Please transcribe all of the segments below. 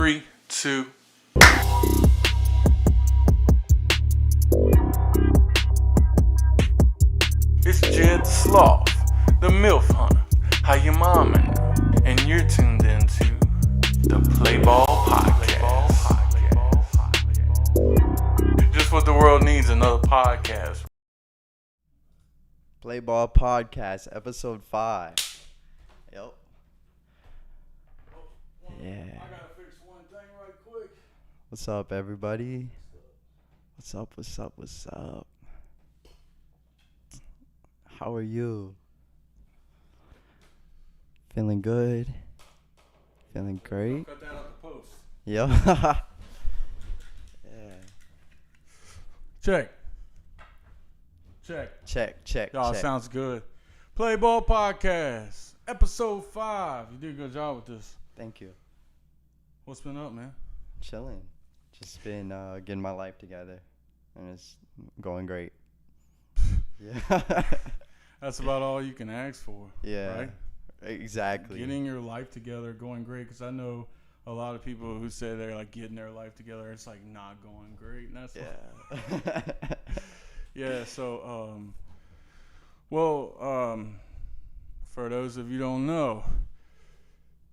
3, 2. It's Jed the Sloth, the MILF Hunter. How your mama now? And you're tuned into the PLAYBAW podcast. Just what the world needs, another podcast. PLAYBAW podcast, episode 5. Yep. Yeah. I gotta fix one thing right quick. What's up, everybody? What's up? How are you? Feeling good? Feeling great? Cut that out the post. Yep. Yeah. Check. Y'all, sounds good. PLAYBAW podcast, episode 5. You did a good job with this. Thank you. What's been up, man? Chilling. Just been getting my life together, and it's going great. Yeah. That's about all you can ask for. Yeah. Right? Exactly. Getting your life together, going great. Because I know a lot of people who say they're like getting their life together. It's like not going great. And that's yeah. So, for those of you who don't know,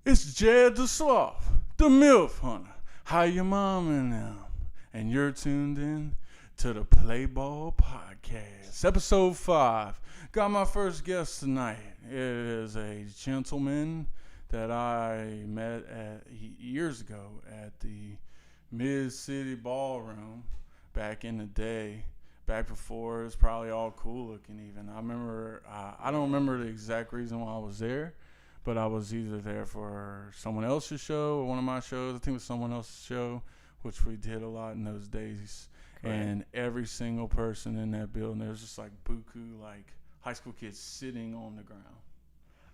it's Jed the Sloth, the MILF Hunter. How your mama now? And you're tuned in to the PLAYBAW podcast, episode 5. Got my first guest tonight. It is a gentleman that I met years ago at the Mid-City Ballroom back in the day. Back before it was probably all cool looking even. I remember, I don't remember the exact reason why I was there, but I was either there for someone else's show or one of my shows. I think it was someone else's show, which we did a lot in those days. Correct. And every single person in that building, there was just like buku, like high school kids sitting on the ground.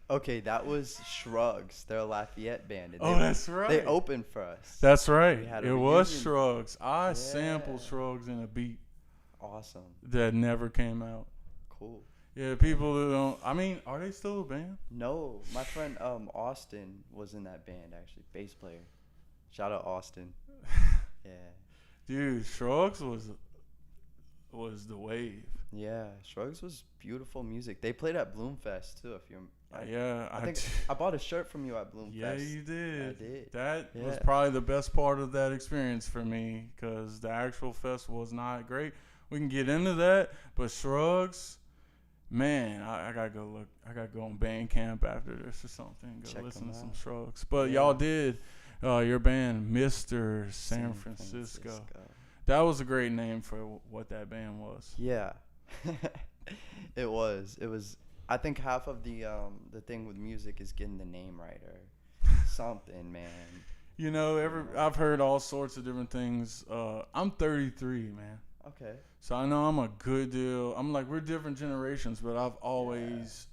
Okay, that was Shrugs. They're a Lafayette band. That's right. They opened for us. That's right. It was Shrugs. I sampled Shrugs in a beat. Awesome. That never came out. Cool. Yeah, people who don't. I mean, are they still a band? No, my friend Austin was in that band actually, bass player. Shout out Austin. Yeah. Dude, Shrugs was the wave. Yeah, Shrugs was beautiful music. They played at Bloomfest too. If you, I think I bought a shirt from you at Bloomfest. Yeah, you did. I did. That was probably the best part of that experience for me because the actual festival was not great. We can get into that, but Shrugs, man, I gotta go look. I gotta go on Bandcamp after this or something. Go listen to some Shrugs. But y'all did your band, Mr. San Francisco. That was a great name for what that band was. Yeah, it was. I think half of the thing with music is getting the name right or something, man. You know, I've heard all sorts of different things. I'm 33, man. Okay. So I know I'm a good deal. I'm like, we're different generations, but I've always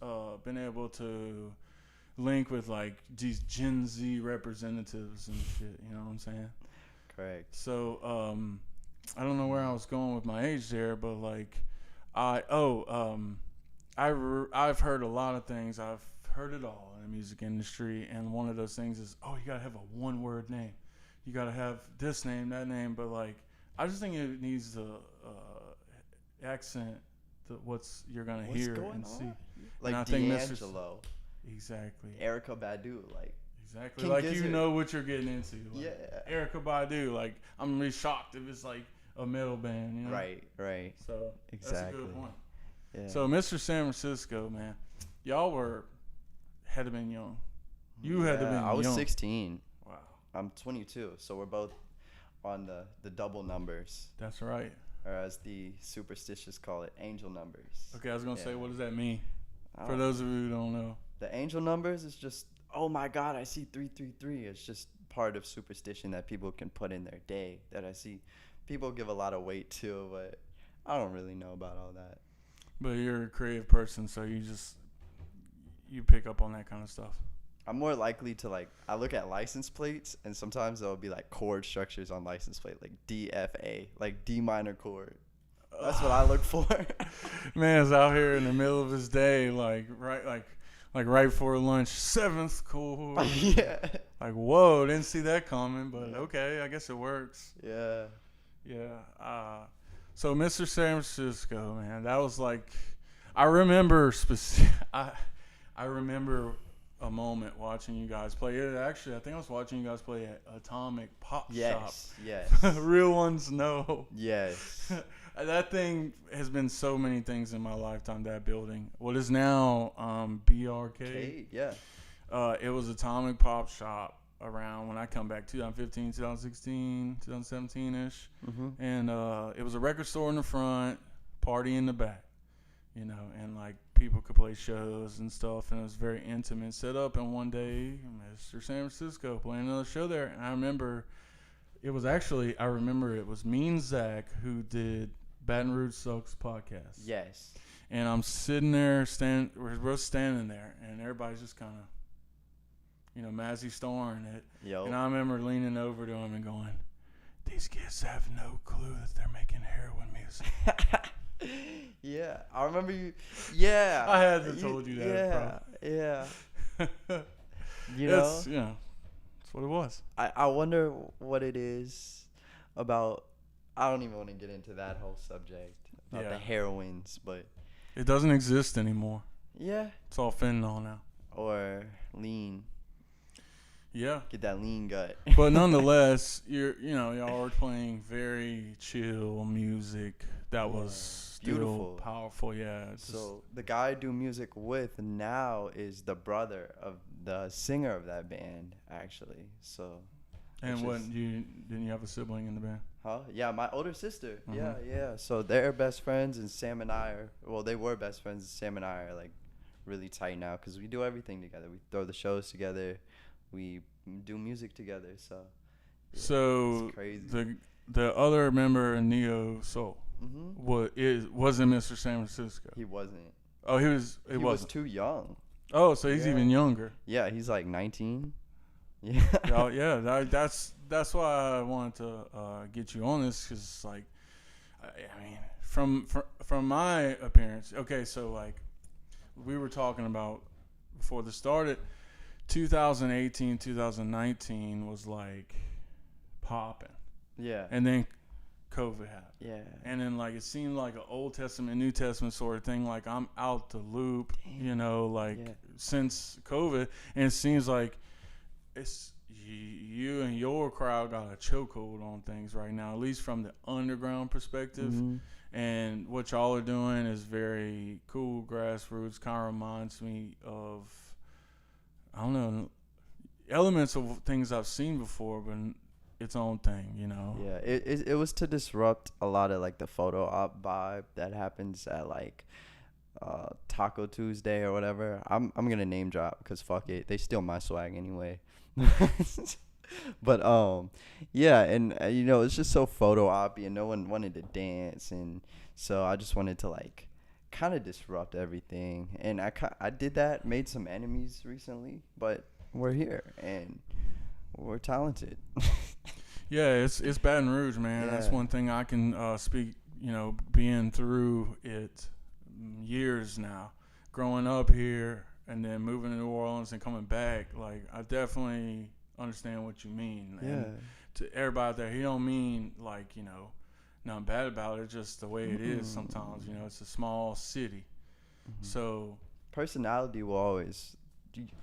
been able to link with like these Gen Z representatives and shit. You know what I'm saying? Correct. So I don't know where I was going with my age there, but like I've heard a lot of things. I've heard it all in the music industry, and one of those things is, you gotta have a one-word name. You gotta have this name, that name, but like I just think it needs to accent what's you're gonna hear and see. Like I D'Angelo. Exactly. Erykah Badu, like. Exactly. King like Gizzard. You know what you're getting into. Like, yeah. Erykah Badu. Like I'm gonna be shocked if it's like a metal band. You know? Right. So exactly. That's a good point. Yeah. So Mr. San Francisco, man, y'all had to been young. You had to been young. I was 16. Wow. I'm 22, so we're both on the double numbers. That's right. Or as the superstitious call it, angel numbers. Okay, I was gonna say, what does that mean? For those of you who don't know. The angel numbers is just, oh my God, I see 333. It's just part of superstition that people can put in their day that I see. People give a lot of weight to, but I don't really know about all that. But you're a creative person, so you pick up on that kind of stuff. I'm more likely to I look at license plates, and sometimes there'll be like chord structures on license plate, like DFA, like D minor chord. That's what I look for. Man's out here in the middle of his day, like like right before lunch, 7th chord. Yeah. Like, whoa, didn't see that coming, but okay, I guess it works. Yeah. Yeah. So Mr. San Francisco, man, that was like, I remember I remember a moment watching you guys play it. Actually, I think I was watching you guys play at Atomic Pop Shop. Yes. Real ones know. Yes. That thing has been so many things in my lifetime. That building, what is now BRK. Kate, yeah. It was Atomic Pop Shop around when I come back, 2015, 2016, 2017-ish. Mm-hmm. And it was a record store in the front, party in the back, you know, and like people could play shows and stuff, and it was very intimate set up. And one day, Mr. San Francisco playing another show there, and I remember it was me and Zach who did Baton Rouge Sucks podcast. Yes. And I'm sitting there, we're both standing there, and everybody's just kind of, you know, Mazzy storing it. Yo. And I remember leaning over to him and going, these kids have no clue that they're making heroin music. Yeah, I remember you. Yeah. I had to told you that. Yeah. You know? Yeah. That's what it was. I wonder what it is about. I don't even want to get into that whole subject about the heroines, but it doesn't exist anymore. Yeah. It's all fentanyl now. Or lean. Yeah. Get that lean gut. But nonetheless, y'all were playing very chill music that was beautiful, powerful. Yeah. So the guy I do music with now is the brother of the singer of that band, actually. So. And didn't you have a sibling in the band? Huh? Yeah, my older sister. Mm-hmm. Yeah. So they're best friends, and Sam and I they were best friends. And Sam and I are like really tight now because we do everything together. We throw the shows together. We do music together. So it's crazy. The other member in Neosoul wasn't Mr. San Francisco. He wasn't. Oh, he was. He was too young. Oh, so he's even younger. Yeah, he's like 19. Yeah. Oh, yeah. That's why I wanted to get you on this, because like, I mean, from my appearance. Okay, so like, we were talking about before this started. 2018, 2019 was like popping. Yeah. And then COVID happened. Yeah. And then like it seemed like an Old Testament, New Testament sort of thing. Like I'm out the loop, since COVID, and it seems like it's you and your crowd got a chokehold on things right now, at least from the underground perspective. Mm-hmm. And what y'all are doing is very cool, grassroots. Kind of reminds me of, I don't know, elements of things I've seen before, but its own thing, you know. Yeah, it was to disrupt a lot of like the photo op vibe that happens at like Taco Tuesday or whatever. I'm gonna name drop because fuck it, they steal my swag anyway. But yeah, and it's just so photo op-y, and no one wanted to dance, and so I just wanted to like kind of disrupt everything, and I did that, made some enemies recently, but we're here and we're talented. Yeah, it's Baton Rouge, man. Yeah. That's one thing I can speak, being through it years now, growing up here and then moving to New Orleans and coming back. Like, I definitely understand what you mean. Yeah. And to everybody out there, he don't mean like, nothing bad about it, just the way it is sometimes. It's a small city. Mm-hmm. So personality will always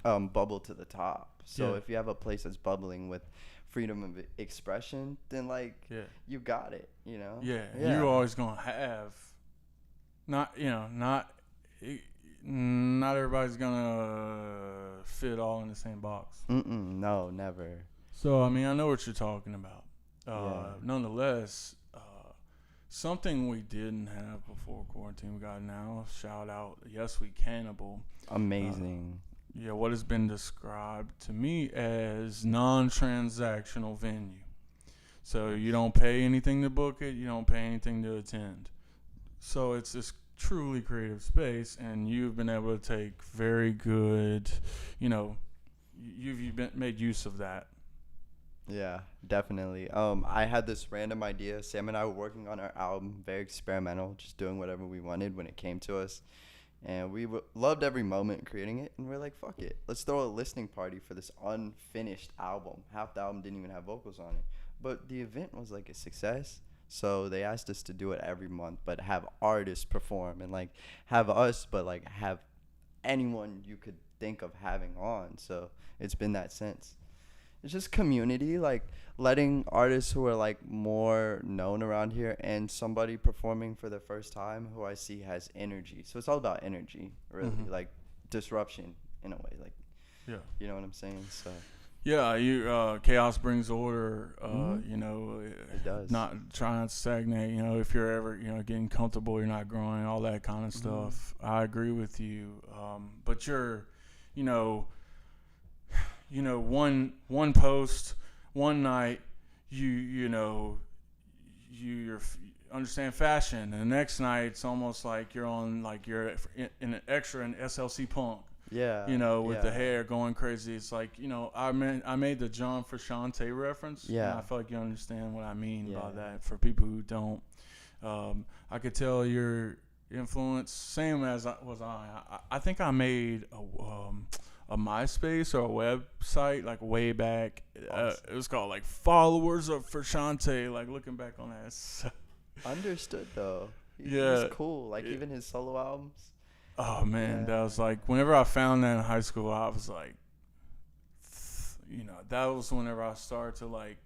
bubble to the top. So yeah. If you have a place that's bubbling with freedom of expression, then you got it, Yeah. You're always going to have not everybody's going to fit all in the same box. No, never. So, I mean, I know what you're talking about. Nonetheless, something we didn't have before quarantine, we got now. Shout out, Yes We Cannibal. Amazing. What has been described to me as non-transactional venue. So you don't pay anything to book it, you don't pay anything to attend. So it's this truly creative space, and you've been able to take very good, you've made use of that. Yeah, definitely. I had this random idea. Sam and I were working on our album, very experimental, just doing whatever we wanted when it came to us. And we loved every moment creating it, and we're like, fuck it, let's throw a listening party for this unfinished album. Half the album didn't even have vocals on it, but the event was like a success. So they asked us to do it every month, but have artists perform, and like have us, but like have anyone you could think of having on. So it's been that since. It's just community, like letting artists who are like more known around here and somebody performing for the first time who I see has energy. So it's all about energy, really, like disruption in a way, like, Yeah. you know what I'm saying? So Yeah, chaos brings order. You know, it does. Not trying to stagnate. You know, if you're ever getting comfortable, you're not growing. All that kind of stuff. I agree with you. But you're, one post, one night, you understand fashion, and the next night it's almost like you're on you're in an extra in SLC Punk. Yeah. With the hair going crazy. It's like, I made the John Frusciante reference. Yeah. And I feel like you understand what I mean by that. For people who don't, I could tell your influence, same as was I. I think I made a MySpace or a website like way back. It was called like Followers of Frusciante. Like looking back on that. So. Understood though. He Yeah. was cool. Like even his solo albums. Oh man, that was like whenever I found that in high school, I was like, that was whenever I started to like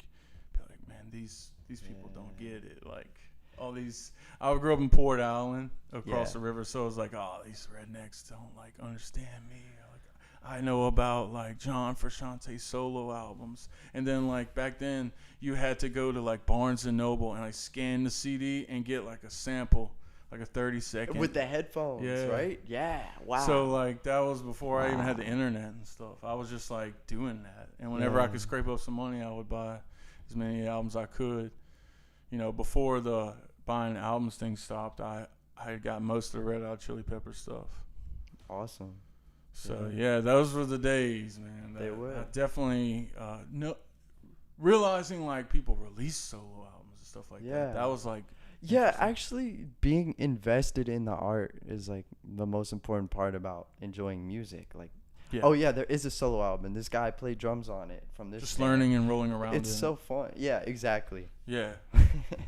be like, man, these people don't get it. Like all these, I grew up in Port Allen across the river, so it was like, oh, these rednecks don't like understand me. Like I know about like John Frusciante solo albums, and then like back then you had to go to like Barnes and Noble and like scan the CD and get like a sample. Like a 30-second. With the headphones, right? Yeah, wow. So, like, that was before I even had the internet and stuff. I was just, like, doing that. And whenever I could scrape up some money, I would buy as many albums I could. Before the buying albums thing stopped, I got most of the Red Hot Chili Pepper stuff. Awesome. So, yeah, those were the days, man. They were. I definitely, realizing, like, people release solo albums and stuff like that. That was, like... Yeah, actually being invested in the art is like the most important part about enjoying music. Like, oh yeah, there is a solo album and this guy played drums on it from this. Just learning and rolling around. It's so fun. Yeah, exactly. Yeah.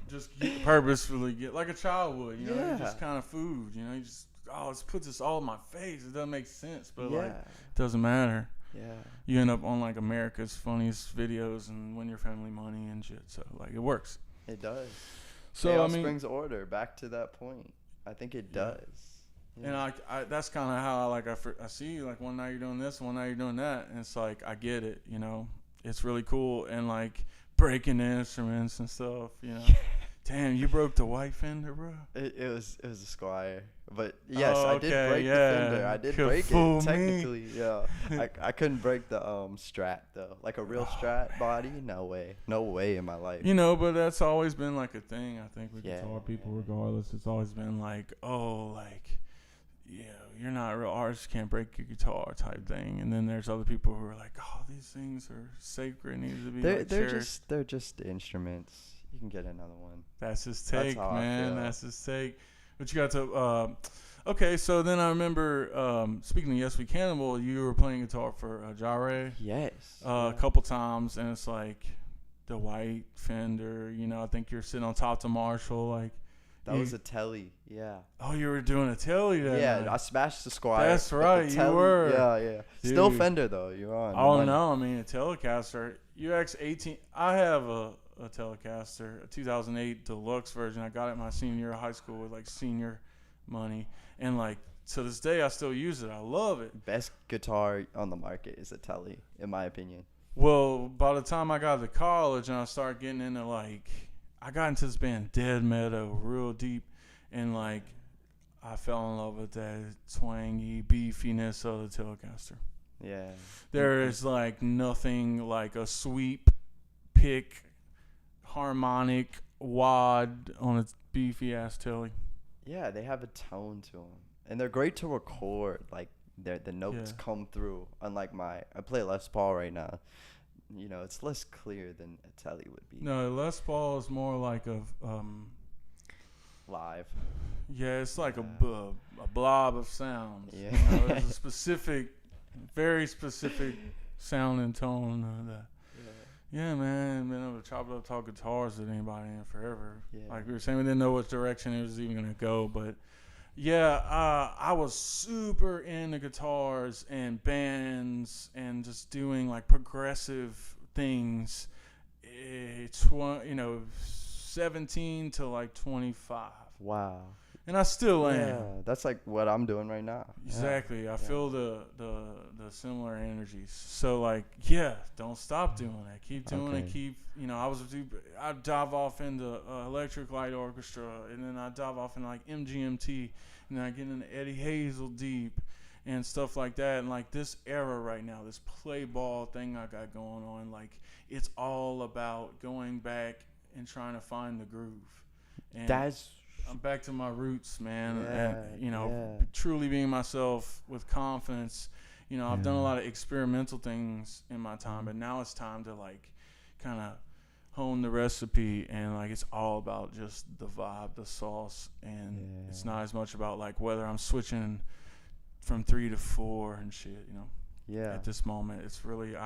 Just purposefully get like a child would, just kind of food, you just, let's put this all in my face. It doesn't make sense, but like, it doesn't matter. Yeah. You end up on like America's Funniest Videos and win your family money and shit. So like, it works. It does. So Chaos brings order. Back to that point, I think it does. Yeah. And I that's kind of how I see you. Like one night you're doing this, one night you're doing that, and it's like I get it. It's really cool and like breaking the instruments and stuff. Damn, you broke the white Fender, bro. It was a Squire, but yes, I did break the Fender. I did break it technically. Yeah, I couldn't break the Strat though, like a real Strat body. No way in my life. But that's always been like a thing. I think with guitar people, regardless, it's always been like, you're not a real artist, can't break your guitar type thing. And then there's other people who are like, these things are sacred, need to be they're just instruments. You can get another one. That's his take, man. That's his take. But you got to okay, so then I remember speaking of Yes We Cannibal, you were playing guitar for Jare. Yes. A couple times, and it's like the white Fender, I think you're sitting on top to Marshall, like that was a Telly, yeah. Oh, you were doing a Telly that night. I smashed the Squire. That's right, you were. Yeah. Dude. Still Fender though, you're on. Oh no, I mean a Telecaster, UX18. I have a Telecaster, a 2008 deluxe version. I got it my senior year of high school with like senior money, and like to this day I still use it. I love it. Best guitar on the market is a Telly, in my opinion. Well, by the time I got to college and I started getting into like, I got into this band Dead Meadow real deep, and like I fell in love with that twangy beefiness of the Telecaster. Yeah. There is like nothing like a sweep pick harmonic wad on a beefy ass Telly. Yeah, they have a tone to them, and they're great to record. Like the notes come through. Unlike I play Les Paul right now. It's less clear than a Telly would be. No, Les Paul is more like live. Yeah, it's like Yeah. a blob of sounds. Yeah. You know, there's a specific, very specific sound and tone. Yeah, man, been able to chop it up, talk guitars with anybody in forever. Yeah. Like we were saying, we didn't know which direction it was even gonna go, but yeah, I was super into guitars and bands and just doing like progressive things. It's 17 to like 25, Wow. and I still am. Yeah, that's like what I'm doing right now. Exactly. I Yeah. feel the similar energies. So like, yeah, don't stop doing that. Keep doing it. Okay. Keep, I dive off into electric light orchestra, and then I dive off into like MGMT, and then I get into Eddie Hazel deep and stuff like that. And like this era right now, this PLAYBAW thing I got going on, like it's all about going back and trying to find the groove. And That's I'm back to my roots, man. Yeah, And truly being myself with confidence. I've done a lot of experimental things in my time, but now it's time to like kind of hone the recipe, and like it's all about just the vibe, the sauce, and it's not as much about like whether I'm switching from 3 to 4 and shit. Yeah. At this moment, it's really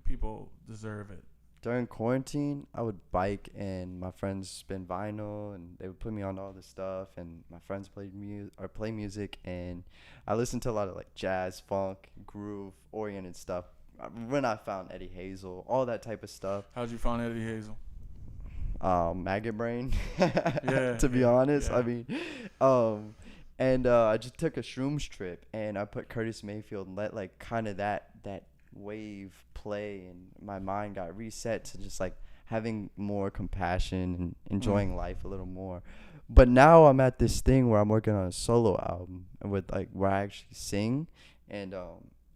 people deserve it. During quarantine, I would bike and my friends spin vinyl and they would put me on all this stuff, and my friends play music, and I listened to a lot of like jazz, funk, groove oriented stuff. When I found Eddie Hazel, all that type of stuff. How'd you find Eddie Hazel? Maggot brain. Yeah. To be honest, yeah. I mean, I just took a shrooms trip and I put Curtis Mayfield and let like kind of that wave play, and my mind got reset to just like having more compassion and enjoying life a little more. But now I'm at this thing where I'm working on a solo album with like where I actually sing, and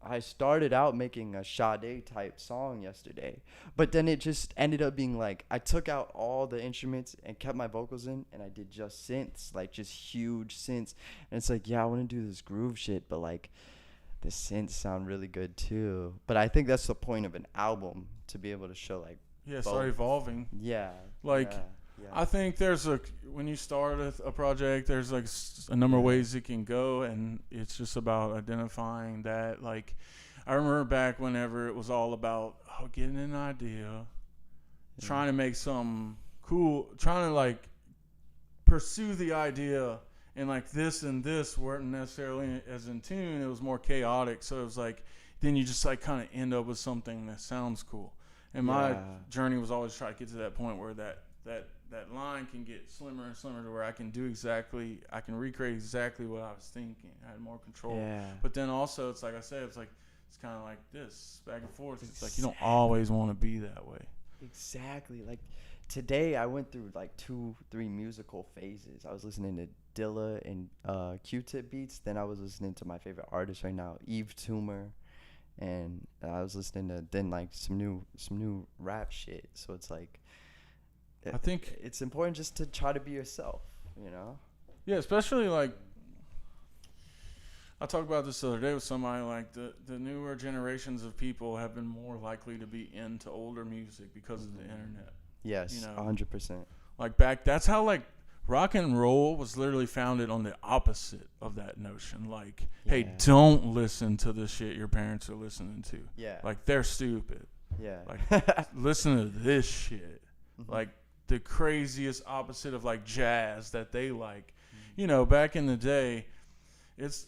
I started out making a Sade type song yesterday, but then it just ended up being like I took out all the instruments and kept my vocals in, and I did just synths, like just huge synths. And it's like, yeah, I want to do this groove shit, but like the synths sound really good too. But I think that's the point of an album, to be able to show like Start evolving. yeah, Like, yeah. I think when you start a project, there's like a number of ways it can go, and it's just about identifying that. Like, I remember back whenever it was all about getting an idea, trying to make something cool, trying to like pursue the idea, and like this and this weren't necessarily as in tune. It was more chaotic, so it was like then you just like kind of end up with something that sounds cool. And my journey was always try to get to that point where that line can get slimmer and slimmer to where I can recreate exactly what I was thinking. I had more control. Yeah. But then also, it's like I said, it's kind of like this back and forth. It's like you don't always want to be that way. Exactly. Like today I went through like 2-3 musical phases. I was listening to Dilla and Q-Tip beats. Then I was listening to my favorite artist right now, Eve Toomer. And I was listening to then like some new rap shit. So it's like, I think it's important just to try to be yourself, Yeah, especially like I talked about this the other day with somebody. Like the newer generations of people have been more likely to be into older music because of the internet. Yes, 100%. Like that's how like rock and roll was literally founded on the opposite of that notion. Like, hey, don't listen to the shit your parents are listening to. Yeah. Like, they're stupid. Yeah. Like, listen to this shit. Like, the craziest opposite of, like, jazz that they like. Back in the day, it's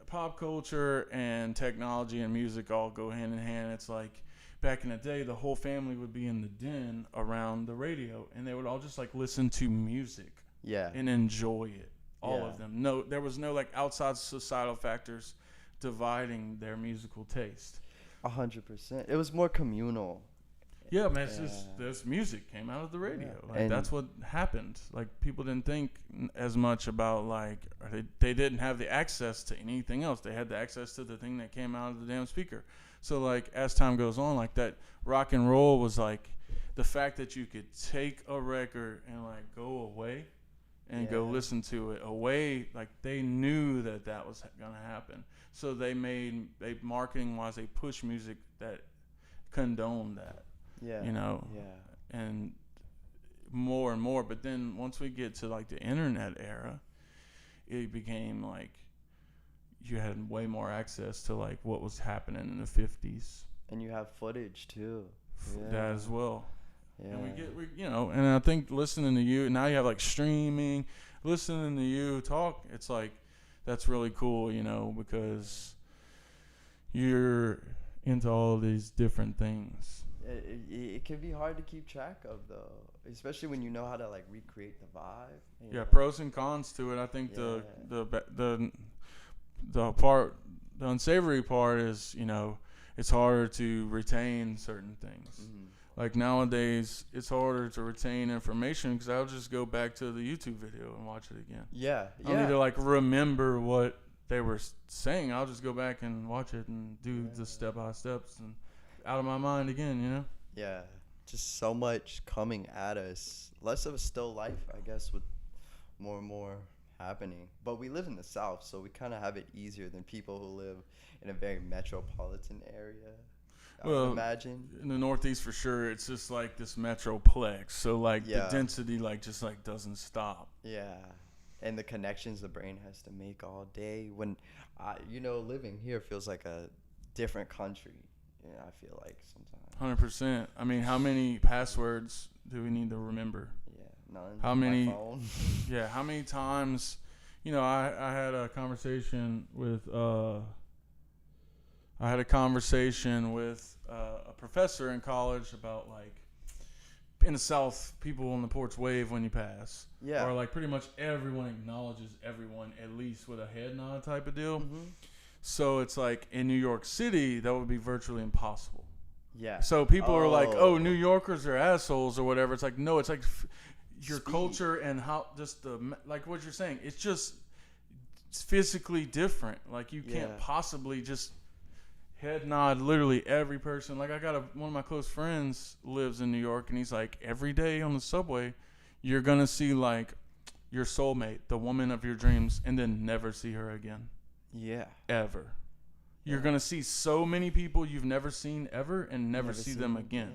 pop culture and technology and music all go hand in hand. It's like, back in the day, the whole family would be in the den around the radio, and they would all just like listen to music, and enjoy it. All of them. No, there was no like outside societal factors dividing their musical taste. 100%. It was more communal. Yeah, man. It's just this music came out of the radio. Like that's what happened. Like people didn't think as much about like they didn't have the access to anything else. They had the access to the thing that came out of the damn speaker. So like as time goes on, like that rock and roll was like the fact that you could take a record and like go away and go listen to it away. Like they knew that was gonna happen. So they marketing wise, they push music that condoned that. And more and more. But then once we get to like the internet era, it became like you had way more access to like what was happening in the 50s. And you have footage too. Yeah. That as well. Yeah. And and I think listening to you, now you have like streaming, listening to you talk, it's like, that's really cool, because you're into all of these different things. It can be hard to keep track of though, especially when you know how to like recreate the vibe. Yeah, pros and cons to it. I think the unsavory part is, it's harder to retain certain things. Mm-hmm. Like nowadays, it's harder to retain information because I'll just go back to the YouTube video and watch it again. Yeah. I don't need to like remember what they were saying. I'll just go back and watch it and do the step by steps and out of my mind again, Yeah, just so much coming at us. Less of a still life, I guess, with more and more happening. But we live in the South, so we kind of have it easier than people who live in a very metropolitan area. I would imagine. In the Northeast for sure, it's just like this metroplex. So like the density like just like doesn't stop. Yeah. And the connections the brain has to make all day. When, living here feels like a different country. Yeah, I feel like sometimes. 100%. I mean, how many passwords do we need to remember? Yeah, none. How many? My phone. Yeah, how many times? I had a conversation with a professor in college about like in the South, people on the porch wave when you pass. Yeah. Or like pretty much everyone acknowledges everyone at least with a head nod type of deal. Mm-hmm. So it's like in New York City, that would be virtually impossible. Yeah. So people are like, oh, New Yorkers are assholes or whatever. It's like, no, it's like your culture and how just like what you're saying. It's just it's physically different. Like you can't possibly just head nod literally every person. Like I got one of my close friends lives in New York and he's like, every day on the subway, you're going to see like your soulmate, the woman of your dreams, and then never see her again. Yeah. Ever. You're going to see so many people you've never seen ever and never see them again.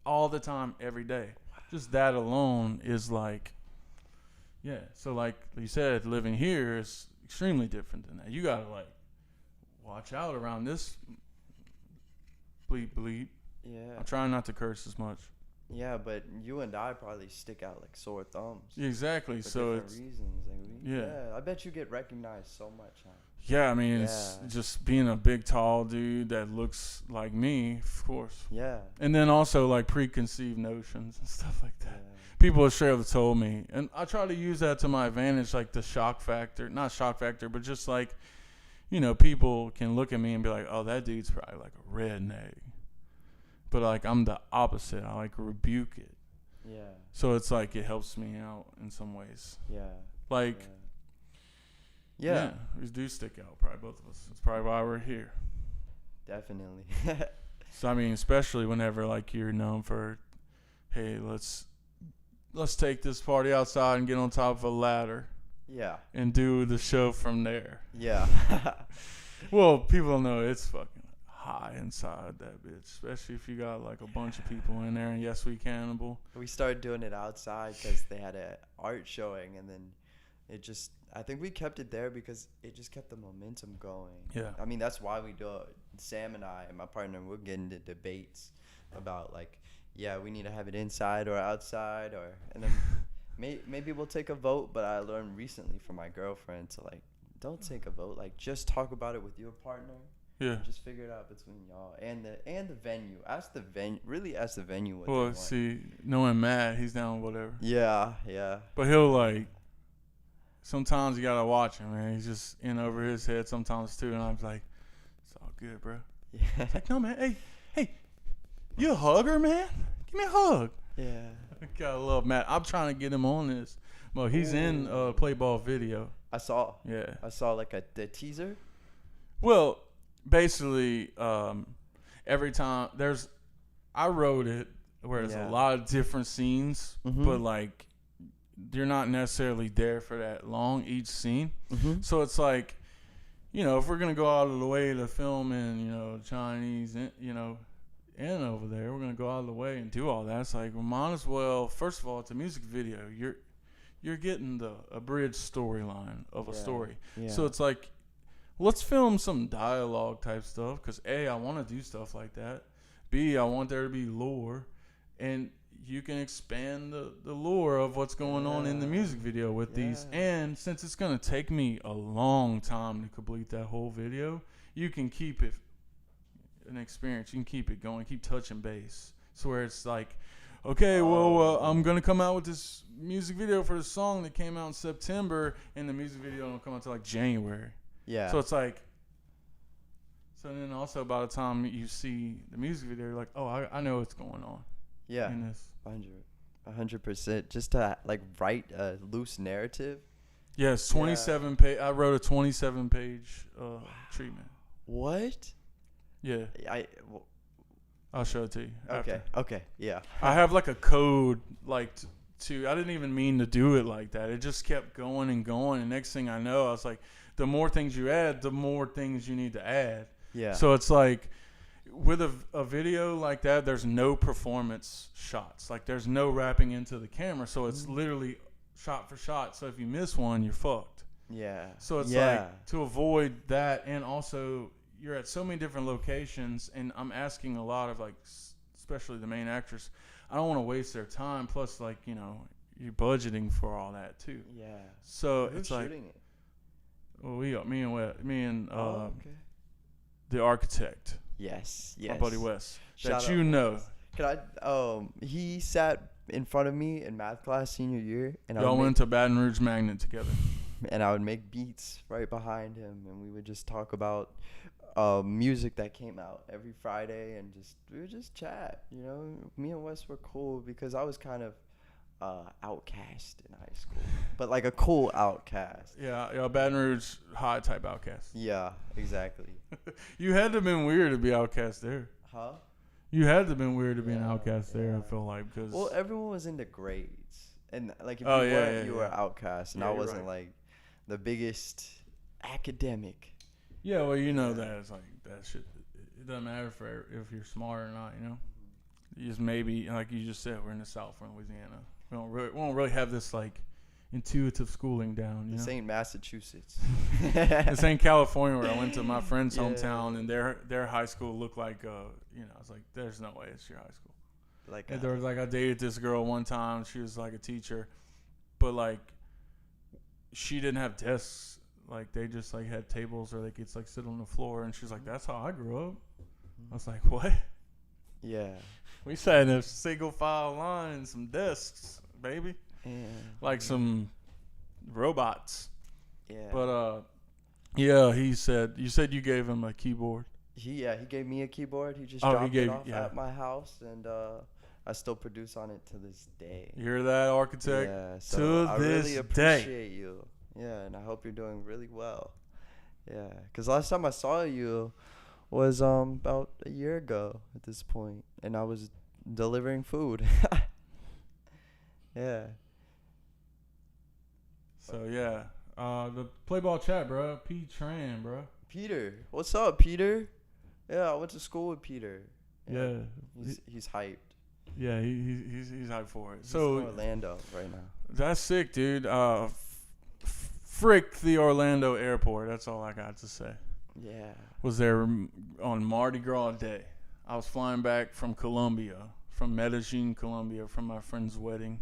All the time, every day. Just that alone is like, so like you said, living here is extremely different than that. You got to like watch out around this bleep. Yeah. I'm trying not to curse as much. Yeah, but you and I probably stick out like sore thumbs. Exactly. For so different reasons. Like I bet you get recognized so much. Huh? Yeah, I mean, it's just being a big, tall dude that looks like me, of course. Yeah. And then also like preconceived notions and stuff like that. Yeah. People have straight up told me, and I try to use that to my advantage, like the shock factor, not shock factor, but just like, people can look at me and be like, oh, that dude's probably like a redneck. But like I'm the opposite. I like rebuke it. Yeah. So it's like it helps me out in some ways. Yeah. Like. Yeah, we do stick out, probably both of us. That's probably why we're here. Definitely. So I mean, especially whenever like you're known for, hey, let's take this party outside and get on top of a ladder. Yeah. And do the show from there. Yeah. Well, people don't know it's fucking high inside that bitch, especially if you got like a bunch of people in there. And yes, we cannibal. We started doing it outside because they had an art showing, and then I think we kept it there because it just kept the momentum going. Yeah. I mean, that's why we do it. Sam and I and my partner, we'll get into debates about like, we need to have it inside or outside, and then maybe we'll take a vote. But I learned recently from my girlfriend to like, don't take a vote. Like, just talk about it with your partner. Yeah. Just figure it out between y'all and the venue. Ask the venue. Really ask the venue what they Well, want. see, knowing Matt, he's down with whatever. Yeah. But he'll like. Sometimes you gotta watch him, man. He's just in over his head sometimes too, and I'm like, it's all good, bro. Yeah. It's like, no, man. Hey, you a hugger, man? Give me a hug. Yeah. Gotta love Matt. I'm trying to get him on this. Well, he's in PLAYBAW video. I saw. Yeah. I saw like the teaser. Well, basically, every time I wrote it where there's a lot of different scenes, but like. You're not necessarily there for that long each scene. So it's like, if we're going to go out of the way to film in, Chinese, in over there. We're gonna go out of the way and do all that. It's like, we might as well. First of all, it's a music video. You're getting the abridged storyline of a story. Yeah. So it's like, let's film some dialogue type stuff. Cause A, I want to do stuff like that. B, I want there to be lore, and you can expand the lore of what's going on in the music video with these. And since it's gonna take me a long time to complete that whole video, you can keep it an experience. You can keep it going, keep touching base. So where it's like, okay, well, I'm gonna come out with this music video for the song that came out in September, and the music video don't come out till like January. Yeah. So it's like, so then also by the time you see the music video, you're like, oh, I know what's going on. Yeah. In this. 100%. Just to like write a loose narrative. Yes, 27 page. I wrote a 27-page treatment. What? Yeah. I'll show it to you. Okay. After. Okay. Yeah. I have like a code, like to. I didn't even mean to do it like that. It just kept going and going. And next thing I know, I was like, the more things you add, the more things you need to add. Yeah. So it's like, with a video like that, there's no performance shots. Like, there's no wrapping into the camera. So it's literally shot for shot. So if you miss one, you're fucked. Yeah. So it's like, to avoid that, and also you're at so many different locations, and I'm asking a lot of, like, especially the main actress, I don't want to waste their time. Plus, like, you know, you're budgeting for all that too. Yeah. So Who's it's like, shooting it? well, me and Okay. the architect. Yes. My buddy Wes. Shout That you out know. Wes. Could I? He sat in front of me in math class senior year, and Y'all went to Baton Rouge Magnet together. and I would make beats right behind him, and we would just talk about music that came out every Friday, and we would just chat. You know, me and Wes were cool because I was kind of outcast in high school, but like a cool outcast. Yeah, Baton Rouge high type outcast. Yeah, exactly. You had to have been weird to be outcast there. Huh? You had to have been weird to be an outcast there, I feel like. Cause Well, everyone was into grades, and like if Oh, you yeah, weren't, yeah, you yeah. were outcast, and Yeah, I you're wasn't right. like the biggest academic. yeah, well, you know that. It's like, that shit, it doesn't matter if you're smart or not, you know? You just maybe, like you just said, we're in the South, we're in Louisiana. We don't really have this, like, intuitive schooling down, you This know? ain't Massachusetts. This ain't California, where I went to my friend's Yeah. hometown, and their high school looked like, you know, I was like, there's no way it's your high school. Like And there was, like, I dated this girl one time. She was like a teacher, but like, she didn't have desks. Like, they just like had tables where they could like sit on the floor. And she's like, "That's how I grew up." I was like, "What?" yeah. We sat in a single file line and some desks, baby, like some robots. Yeah. But yeah, you said you gave him a keyboard. He gave me a keyboard. He just Oh, he dropped gave- it off yeah. at my house, and I still produce on it to this day. You're that architect. Yeah, so to I this really day. appreciate you. Yeah, and I hope you're doing really well. Yeah, because last time I saw you was about a year ago at this point, and I was delivering food. Yeah. So yeah, the PLAYBAW chat, bro. P Tran, bro. Peter, what's up, Peter? Yeah, I went to school with Peter. Yeah. He's hyped. Yeah, he's hyped for it. He's So in Orlando right now. that's sick, dude. Frick the Orlando airport. That's all I got to say. Yeah. Was there on Mardi Gras Day. I was flying back from Colombia, from Medellin, Colombia, from my friend's wedding.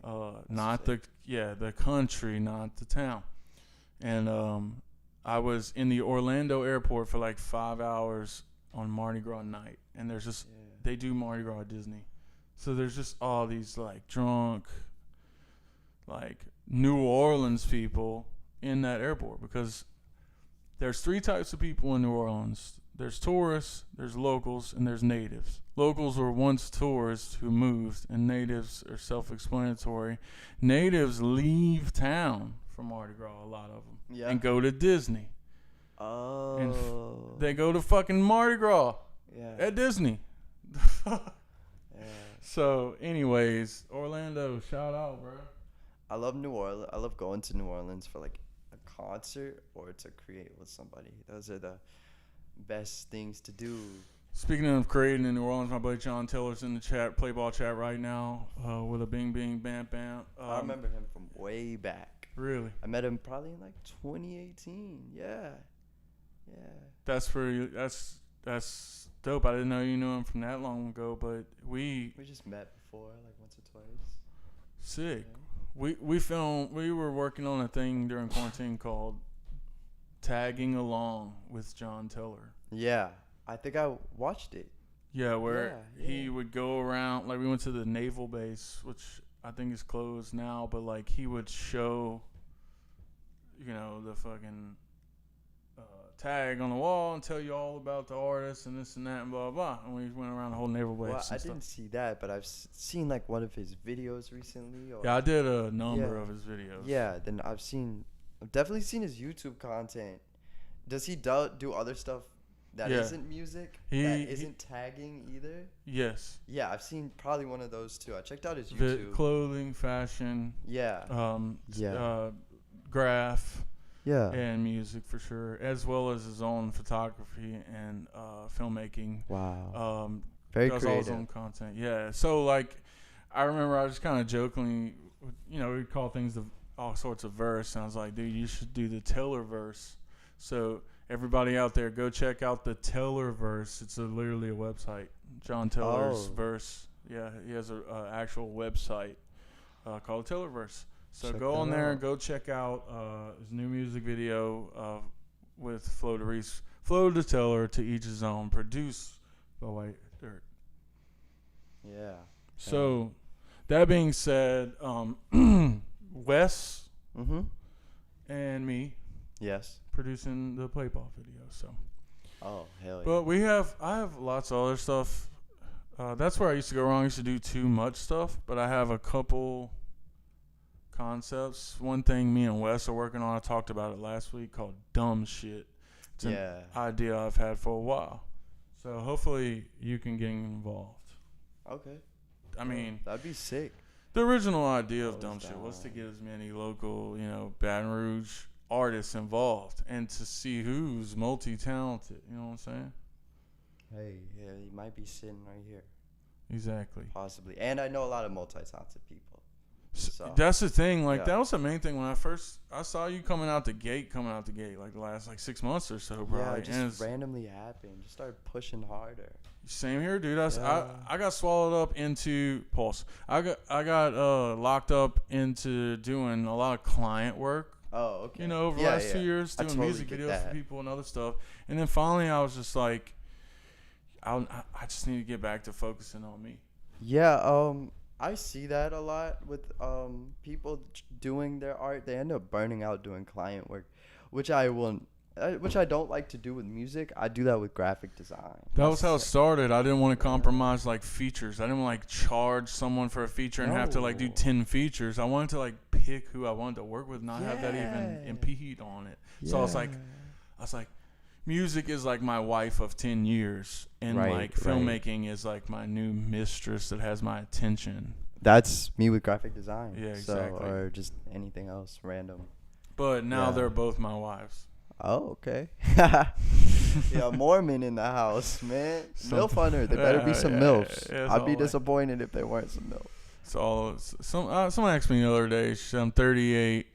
Not sick. the country, not the town. And I was in the Orlando airport for like 5 hours on Mardi Gras night. And there's just, they do Mardi Gras at Disney. So there's just all these like drunk, like New Orleans people in that airport, because there's three types of people in New Orleans. There's tourists, there's locals, and there's natives. Locals were once tourists who moved, and natives are self-explanatory. Natives leave town for Mardi Gras, a lot of them, and go to Disney. Oh. And they go to fucking Mardi Gras at Disney. So, anyways, Orlando, shout out, bro. I love New Orleans. I love going to New Orleans for like a concert or to create with somebody. Those are the best things to do. Speaking of creating in New Orleans, my buddy John Taylor's in the chat, PLAYBAW chat right now, with a bing bing bam bam. I remember him from way back. Really? I met him probably in like 2018. Yeah. That's that's dope. I didn't know you knew him from that long ago, but we just met before, like once or twice. Sick. Yeah. We were working on a thing during quarantine called Tagging Along with John Taylor. Yeah. I think I watched it. Yeah, where he would go around, like we went to the naval base, which I think is closed now, but like he would show, the fucking tag on the wall and tell you all about the artist and this and that and blah, blah, and we went around the whole naval base. Well, I didn't see that, but I've seen like one of his videos recently. Yeah, I did a number of his videos. Yeah, then I've definitely seen his YouTube content. Does he do other stuff that isn't music? That isn't tagging either? Yes. Yeah, I've seen probably one of those too. I checked out his YouTube. Clothing, fashion. Yeah. Graph. Yeah. And music for sure, as well as his own photography and filmmaking. Wow. Very creative. Does all his own content. Yeah. So like, I remember I was kind of jokingly, we'd call things all sorts of verse, and I was like, dude, you should do the Taylor verse. So everybody out there, go check out the Taylor verse. It's literally a website. John Taylor's verse. Yeah, he has a actual website called Taylor Verse. So go on there and go check out his new music video with Flo to Taylor, to each his own, produced by White Dirt. Yeah. So that being said, Wes and me producing the PLAYBAW video. So hell yeah. But I have lots of other stuff. That's where I used to go wrong. I used to do too much stuff, but I have a couple concepts. One thing me and Wes are working on, I talked about it last week, called Dumb Shit. It's an idea I've had for a while. So hopefully you can get involved. Okay. I mean, that'd be sick. The original idea of Dumb Shit was to get as many local, Baton Rouge artists involved and to see who's multi-talented. You know what I'm saying? Hey, yeah, he might be sitting right here. Exactly. Possibly. And I know a lot of multi-talented people. So, that's the thing. Like that was the main thing when I saw you coming out the gate, like the last 6 months or so, bro. Yeah, it just randomly happened. Just started pushing harder. Same here, dude. I got swallowed up into Pulse. I got locked up into doing a lot of client work. Oh, okay. Over the last 2 years, doing music videos for people and other stuff. And then finally, I was just like, I just need to get back to focusing on me. Yeah, I see that a lot with people doing their art. They end up burning out doing client work, which I don't like to do with music. I do that with graphic design. That was how it started. I didn't want to compromise features. I didn't want to charge someone for a feature and have to do 10 features. I wanted to pick who I wanted to work with, not have that even impede on it. So I was like, music is like my wife of 10 years, and filmmaking is like my new mistress that has my attention. That's me with graphic design. Yeah, exactly. Or just anything else random. But now they're both my wives. Oh, okay. Yeah, Mormon in the house, man. MILF hunter. There better be some MILFs. I'd be disappointed if there weren't some MILFs. It's all. Someone asked me the other day. I'm 38.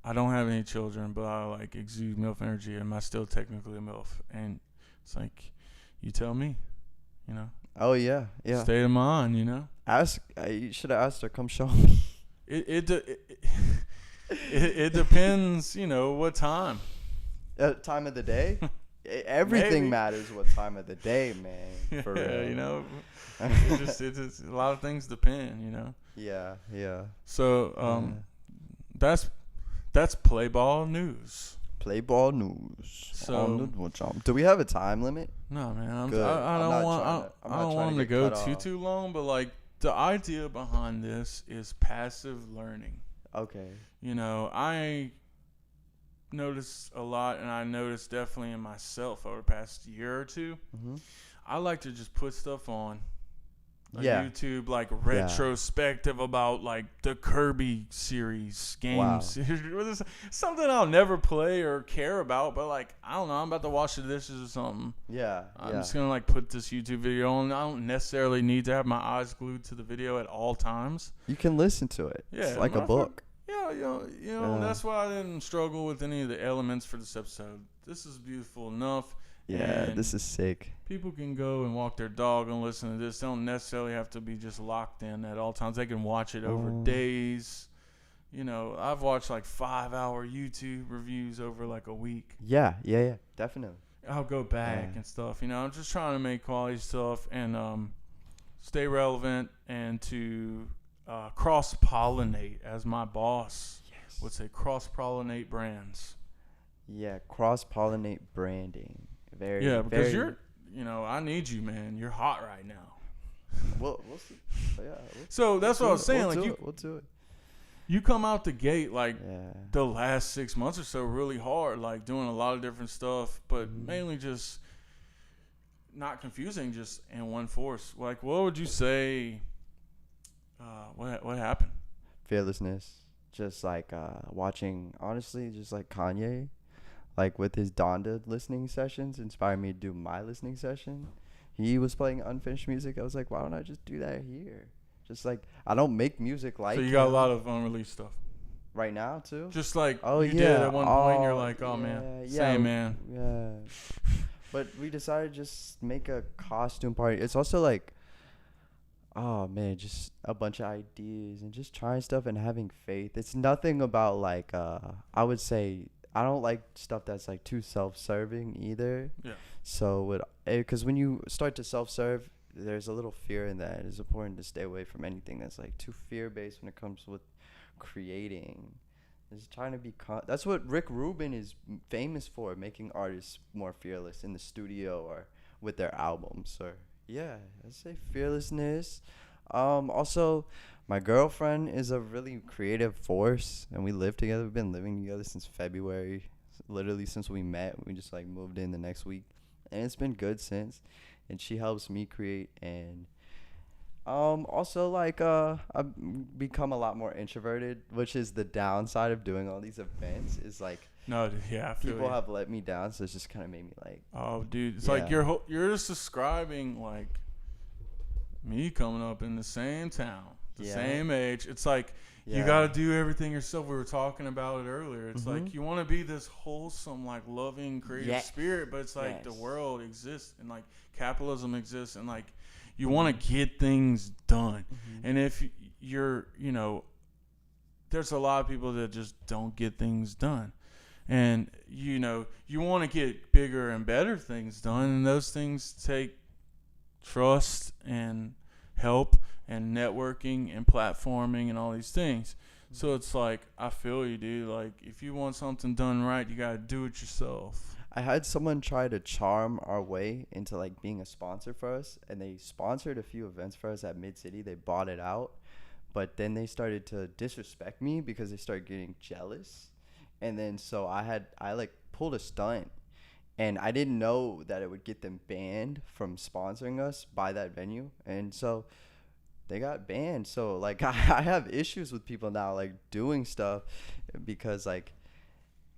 I don't have any children, but I exude MILF energy. Am I still technically a MILF? And it's like, you tell me, Oh yeah. State of mind, You should have asked her. Come show me. It depends, what time. Time of the day. Everything matters. What time of the day, man? For real. It just a lot of things depend, Yeah. So that's PLAYBAW news. PLAYBAW news. So do we have a time limit? No, man. I don't want them to go too long, but the idea behind this is passive learning. Okay. I noticed a lot, and I noticed definitely in myself over the past year or two. I like to just put stuff on, a Yeah. YouTube like retrospective about like the Kirby series games. Wow. Something I'll never play or care about, but like I don't know, I'm about to wash the dishes or something. Yeah. I'm just gonna like put this YouTube video on. I don't necessarily need to have my eyes glued to the video at all times. You can listen to it. Yeah, it's like a book. Yeah, you know, that's why I didn't struggle with any of the elements for this episode. This is beautiful enough. Yeah, this is sick. People can go and walk their dog and listen to this. They don't necessarily have to be just locked in at all times. They can watch it over days. You know, I've watched like 5-hour YouTube reviews over like a week. Yeah, definitely. I'll go back and stuff. You know, I'm just trying to make quality stuff and stay relevant and to cross-pollinate, as my boss would say, cross-pollinate brands. Yeah, cross-pollinate branding. Because you're, you know, I need you, man. You're hot right now. We'll see. So that's what I was saying. We'll do it. You come out the gate like the last 6 months or so really hard, like doing a lot of different stuff, but mainly just not confusing, just in one force. Like, what would you say? What happened? Fearlessness. Just like watching, honestly, just like Kanye. Like with his Donda listening sessions inspired me to do my listening session. He was playing unfinished music. I was like, why don't I just do that here? Just like, I don't make music like So you got a lot of unreleased stuff. Right now too? Just like you did at one point and you're like, oh man, same man. Yeah. But we decided to just make a costume party. It's also like, oh man, just a bunch of ideas and just trying stuff and having faith. It's nothing about like, I would say, I don't like stuff that's like too self-serving either. Yeah. So because when you start to self-serve, there's a little fear in that. It's important to stay away from anything that's like too fear-based when it comes with creating. It's trying to be that's what Rick Rubin is famous for, making artists more fearless in the studio or with their albums. Or I'd say fearlessness. Also, my girlfriend is a really creative force, and we live together. We've been living together since February, literally since we met. We just like moved in the next week, and it's been good since. And she helps me create, and also like I've become a lot more introverted, which is the downside of doing all these events. Is like people have let me down, so it's just kind of made me like, oh dude, it's like you're just describing like me coming up in the same town, the same age. It's like you got to do everything yourself. We were talking about it earlier. It's like you want to be this wholesome, like loving, creative spirit, but it's like the world exists and like capitalism exists, and like you want to get things done. And if you're, you know, there's a lot of people that just don't get things done. And, you know, you want to get bigger and better things done, and those things take trust and help and networking and platforming and all these things. So it's like, I feel you, dude. Like, if you want something done right, you got to do it yourself. I had someone try to charm our way into like being a sponsor for us, and they sponsored a few events for us at Mid-City. They bought it out, but then they started to disrespect me because they started getting jealous. And then so I like pulled a stunt, and I didn't know that it would get them banned from sponsoring us by that venue. And so they got banned. So like I have issues with people now like doing stuff, because like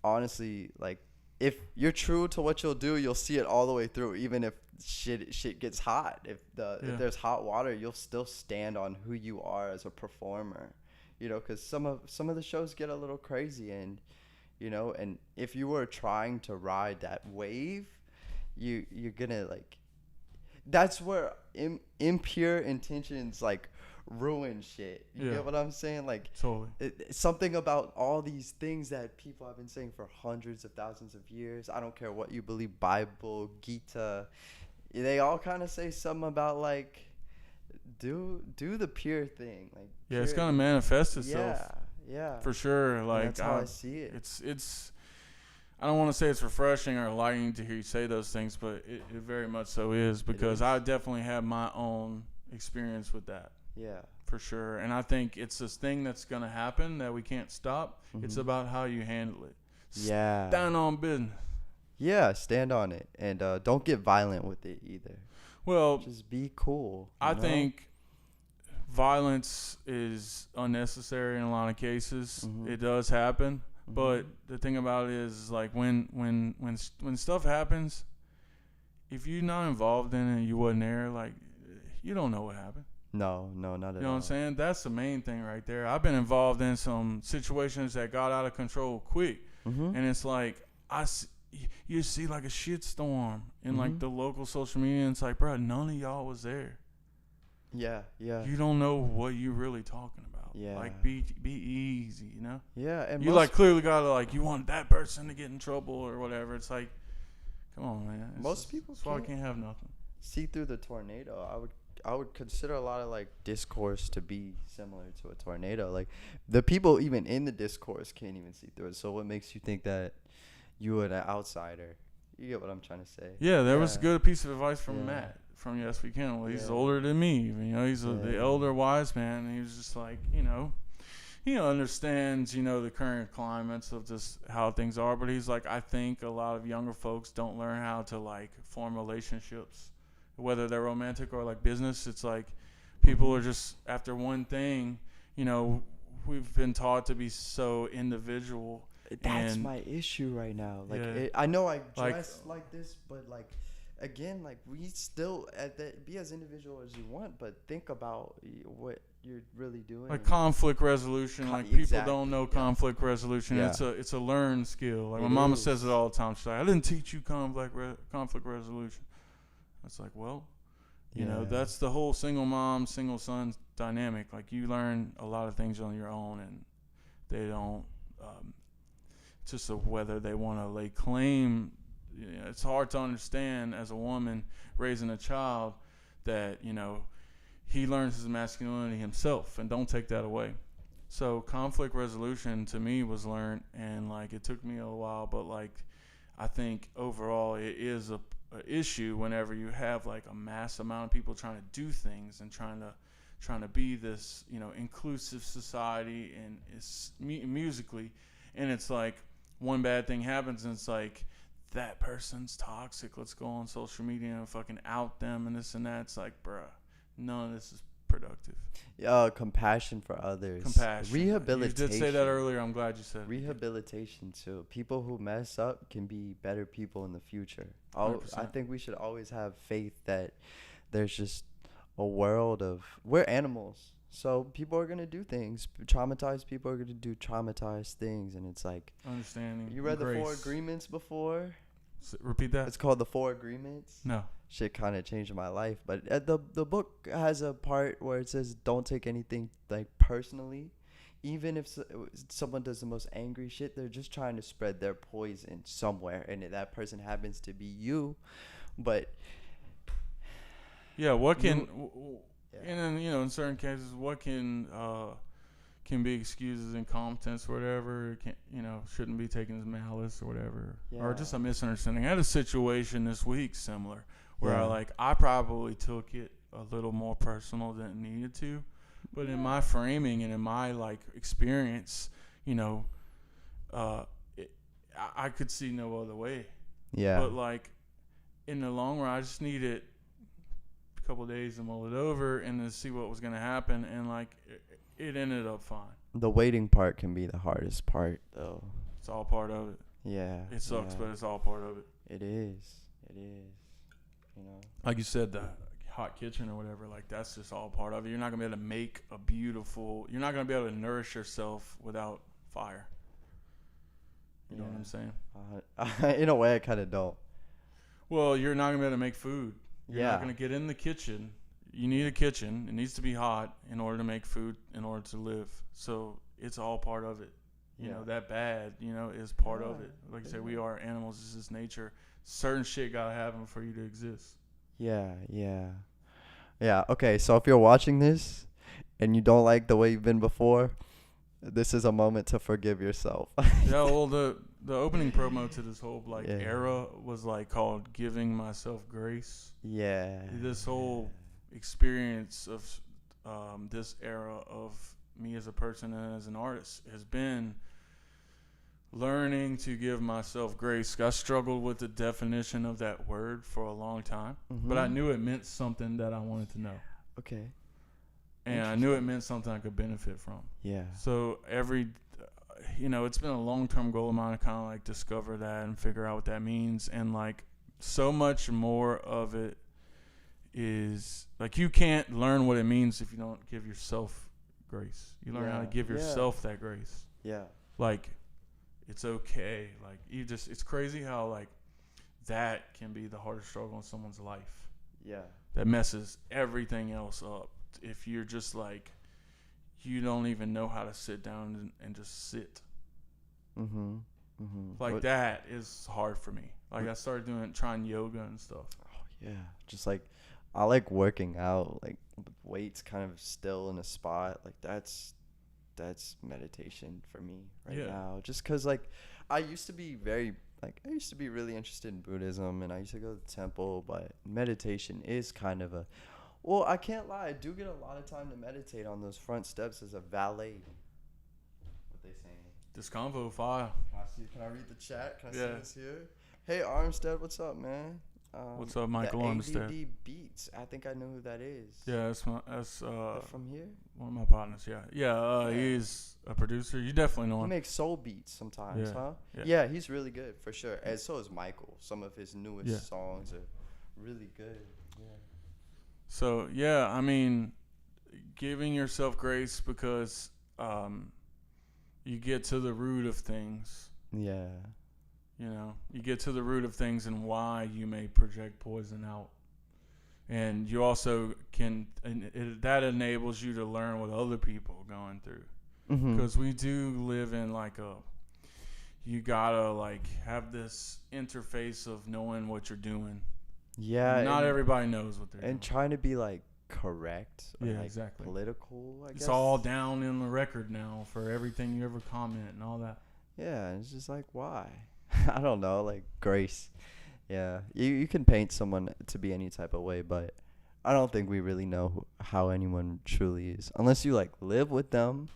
honestly, like if you're true to what you'll do, you'll see it all the way through. Even if shit gets hot, if there's hot water, you'll still stand on who you are as a performer, you know, because some of the shows get a little crazy, and you know, and if you were trying to ride that wave, you're gonna like, that's where impure intentions like ruin shit. You get what I'm saying? Like, totally. Something about all these things that people have been saying for hundreds of thousands of years. I don't care what you believe, Bible, Gita, they all kind of say something about like do the pure thing. Like, it's gonna manifest itself. Yeah, for sure. Like, that's how I see it. It's I don't want to say it's refreshing or enlightening to hear you say those things, but it very much so is, because I definitely have my own experience with that. Yeah, for sure. And I think it's this thing that's gonna happen that we can't stop. It's about how you handle it. Stand on business. Yeah, stand on it, and don't get violent with it either. Well, just be cool. I think violence is unnecessary in a lot of cases. Mhm. It does happen, Mhm. but the thing about it is like when stuff happens, if you're not involved in it, you wasn't there, like you don't know what happened. No, not at all. You know what I'm saying? That's the main thing right there. I've been involved in some situations that got out of control quick, Mhm. and it's like you see like a shitstorm in like Mhm. the local social media, and it's like, bro, none of y'all was there. Yeah. You don't know what you really talking about. Yeah. Like be easy, you know? Yeah, and You like clearly gotta like you want that person to get in trouble or whatever. It's like, come on, man. Most people that's why I can't have nothing. see through the tornado. I would consider a lot of like discourse to be similar to a tornado. Like the people even in the discourse can't even see through it. So what makes you think that you are an outsider? You get what I'm trying to say? Yeah, there was a good piece of advice from Yeah. Matt from Yes We Can. Well, he's Yeah. older than me. Even, you know, he's the Yeah. elder wise man. And he was just like, you know, he understands, you know, the current climates of just how things are. But he's like, I think a lot of younger folks don't learn how to like form relationships, whether they're romantic or like business. It's like people are just after one thing. You know, we've been taught to be so individual. That's and my issue right now. Like Yeah. I know I Like- dress like this, but like again, like we still be as individual as you want, but think about what you're really doing. Like conflict resolution, like people don't know conflict resolution. Yeah. It's a learned skill. Like my It mama is. says it all the time. She's like, I didn't teach you conflict resolution. It's like, well, you know, Yeah. that's the whole single mom, single son dynamic. Like you learn a lot of things on your own, and they don't. Just of whether they want to lay claim. You know, it's hard to understand as a woman raising a child that, you know, he learns his masculinity himself, and don't take that away. So conflict resolution to me was learned, and like it took me a while, but like I think overall it is a issue whenever you have like a mass amount of people trying to do things and trying to be this, you know, inclusive society, and it's musically, and it's like one bad thing happens and it's like that person's toxic, let's go on social media and fucking out them and this and that. It's like, bruh, none of this is productive. Compassion for others. Compassion. Rehabilitation. You did say that earlier. I'm glad you said it. Rehabilitation too. People who mess up can be better people in the future. I 100%. think we should always have faith that there's just a world of, we're animals. So people are gonna do things. Traumatized people are gonna do traumatized things, and it's like, Understanding. you read the grace. 4 Agreements before? Repeat that. It's called the 4 Agreements. No. Shit kind of changed my life, but the book has a part where it says don't take anything like personally. Even if someone does the most angry shit, they're just trying to spread their poison somewhere, and that person happens to be you. But yeah, what can Yeah. and then, you know, in certain cases, what can be excused as incompetence or whatever. It can't, you know, shouldn't be taken as malice or whatever, or Yeah. just a misunderstanding. I had a situation this week similar where Yeah. I probably took it a little more personal than it needed to, but in my framing and in my like experience, you know, I could see no other way. yeah, But like in the long run, I just needed a couple of days to mull it over and to see what was gonna happen, and like it ended up fine. the waiting part can be the hardest part, though. It's all part of it. Yeah, It sucks, yeah. but it's all part of it. It is. It is. You know. Like you said, the hot kitchen or whatever, like that's just all part of it. You're not gonna be able to make a beautiful. You're not gonna be able to nourish yourself without fire. You know what I'm saying? In a way, I kind of don't. Well, you're not gonna be able to make food. You're Yeah. not gonna get in the kitchen. You need a kitchen. It needs to be hot in order to make food, in order to live. So it's all part of it. You know, that bad, you know, is part of it. Like you say, we are animals. This is nature. Certain shit gotta happen for you to exist. Yeah. Okay, so if you're watching this and you don't like the way you've been before, this is a moment to forgive yourself. Yeah, well, the opening promo to this whole like Yeah. era was like called "Giving Myself Grace." Yeah. This whole experience of this era of me as a person and as an artist has been learning to give myself grace. I struggled with the definition of that word for a long time, but I knew it meant something that I wanted to know. Okay. and I knew it meant something I could benefit from. Yeah. So it's been a long-term goal of mine to kind of like discover that and figure out what that means. And like so much more of it is like you can't learn what it means if you don't give yourself grace. You learn how to give yourself that grace. Yeah. Like it's okay. Like it's crazy how like that can be the hardest struggle in someone's life. Yeah. That messes everything else up. If you're just like, you don't even know how to sit down and just sit. Mm-hmm. Mm-hmm. Like that is hard for me. Like I started trying yoga and stuff. Oh yeah. Just like, I like working out, like with weights kind of still in a spot. Like that's meditation for me now. Just cause like I used to be really interested in Buddhism and I used to go to the temple, but meditation is kind of well, I can't lie. I do get a lot of time to meditate on those front steps as a valet. What they saying? This convo file. Can I read the chat? Can I see this here? Hey Armstead, what's up, man? What's up, Michael Armstead? ADD Beats. I think I know who that is. Yeah, that's from here. One of my partners. Yeah. He's a producer. You definitely know him. He makes soul beats sometimes, huh? Yeah, he's really good for sure. And so is Michael. Some of his newest songs are really good. Yeah. So I mean, giving yourself grace because you get to the root of things. Yeah. You get to the root of things and why you may project poison out. And you also that enables you to learn what other people are going through. Because we do live in like you gotta like have this interface of knowing what you're doing. Yeah. Not everybody knows what they're doing. And trying to be like correct. Or like exactly. Political, I guess. It's all down in the record now for everything you ever comment and all that. Yeah, it's just like, why? I don't know, like grace. Yeah, you can paint someone to be any type of way, but I don't think we really know how anyone truly is unless you like live with them,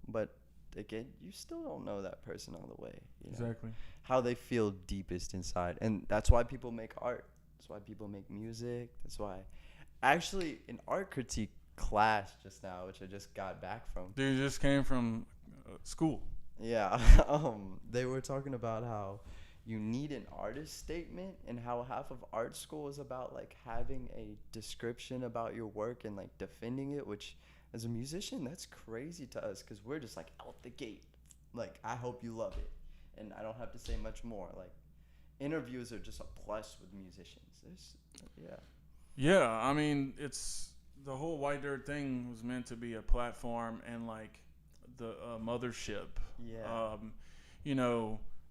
But again, you still don't know that person all the way. Exactly. How they feel deepest inside, and that's why people make art. That's why people make music. That's why, actually, an art critique class just now, which I just got back from. Dude, you just came from school. Yeah, they were talking about how you need an artist statement and how half of art school is about like having a description about your work and like defending it, which as a musician, that's crazy to us because we're just like out the gate. Like, I hope you love it. And I don't have to say much more. Like, interviews are just a plus with musicians. Yeah, I mean, it's the whole White Dirt thing was meant to be a platform and like the mothership.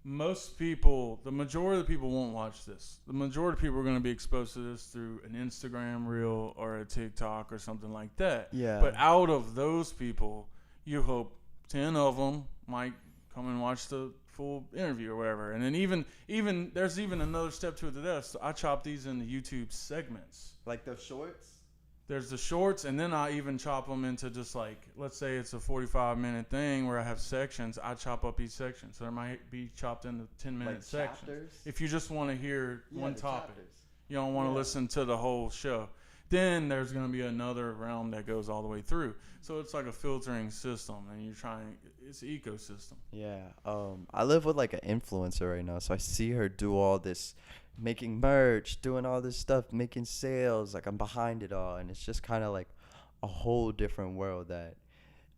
Most people, the majority of the people won't watch this. The majority of people are going to be exposed to this through an Instagram reel or a TikTok or something like that. Yeah. But out of those people, you hope 10 of them might come and watch the full interview or whatever. And then even there's even another step to it to this. So I chop these into YouTube segments. Like the shorts? There's the shorts, and then I even chop them into just like, let's say it's a 45-minute thing where I have sections. I chop up each section. So there might be chopped into 10-minute like sections. Chapters? If you just want to hear one topic. Chapters. You don't want to listen to the whole show. Then there's going to be another realm that goes all the way through. So it's like a filtering system, and it's an ecosystem. Yeah. I live with like an influencer right now, so I see her do all this, making merch, doing all this stuff, making sales. Like, I'm behind it all, and it's just kind of like a whole different world that,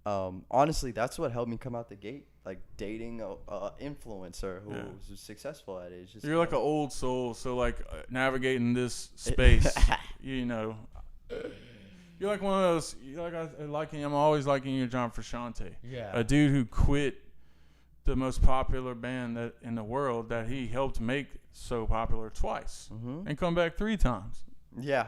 honestly, that's what helped me come out the gate. Like, dating a influencer who's successful at it. It's just you're like an old soul, so like navigating this space, you're like one of those. I'm always liking you, John Frusciante. Yeah. A dude who quit the most popular band that in the world that he helped make so popular twice, and come back 3 times. Yeah.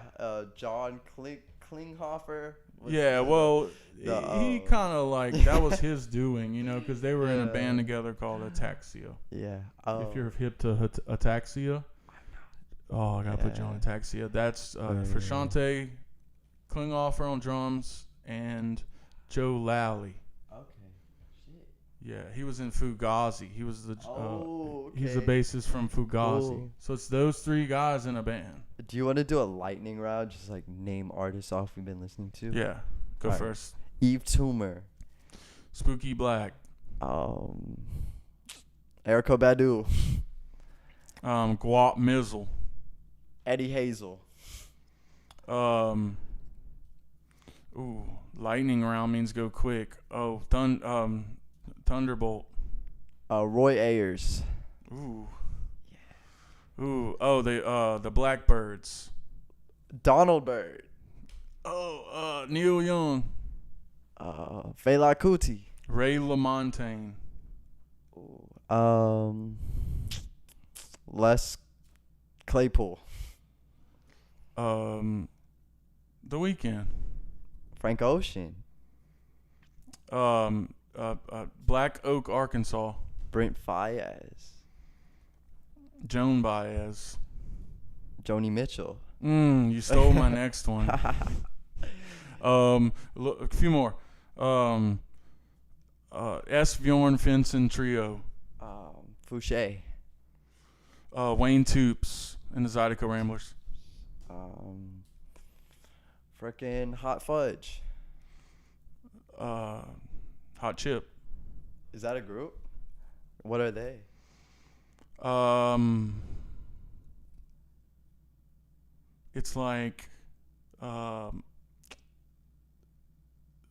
John Klinghoffer. He kind of like that was his doing, because they were in a band together called Ataxia. Yeah. If you're hip to Ataxia, I gotta put you on Ataxia. That's Frusciante, Klinghoffer on drums, and Joe Lally. Okay. Shit. Yeah, he was in Fugazi. He was the he's the okay. bassist from Fugazi. Cool. So it's those three guys in a band. Do you want to do a lightning round? Just like name artists off we've been listening to. Yeah, go Alright. first. Eve Toomer. Spooky Black. Erykah Badu. Guap Mizzle. Eddie Hazel. Lightning round means go quick. Oh, Thunderbolt. Roy Ayers. Ooh. Ooh. Oh, the Blackbirds. Donald Byrd. Neil Young. Fela Kuti. Ray LaMontagne. Les Claypool. The Weeknd. Frank Ocean. Black Oak, Arkansas. Brent Faiyaz. Joan Baez. Joni Mitchell. You stole my next one. A few more. S. Bjorn Finson Trio. Fouché. Wayne Toops and the Zydeco Ramblers. Frickin' Hot Fudge. Hot Chip. Is that a group? What are they? It's like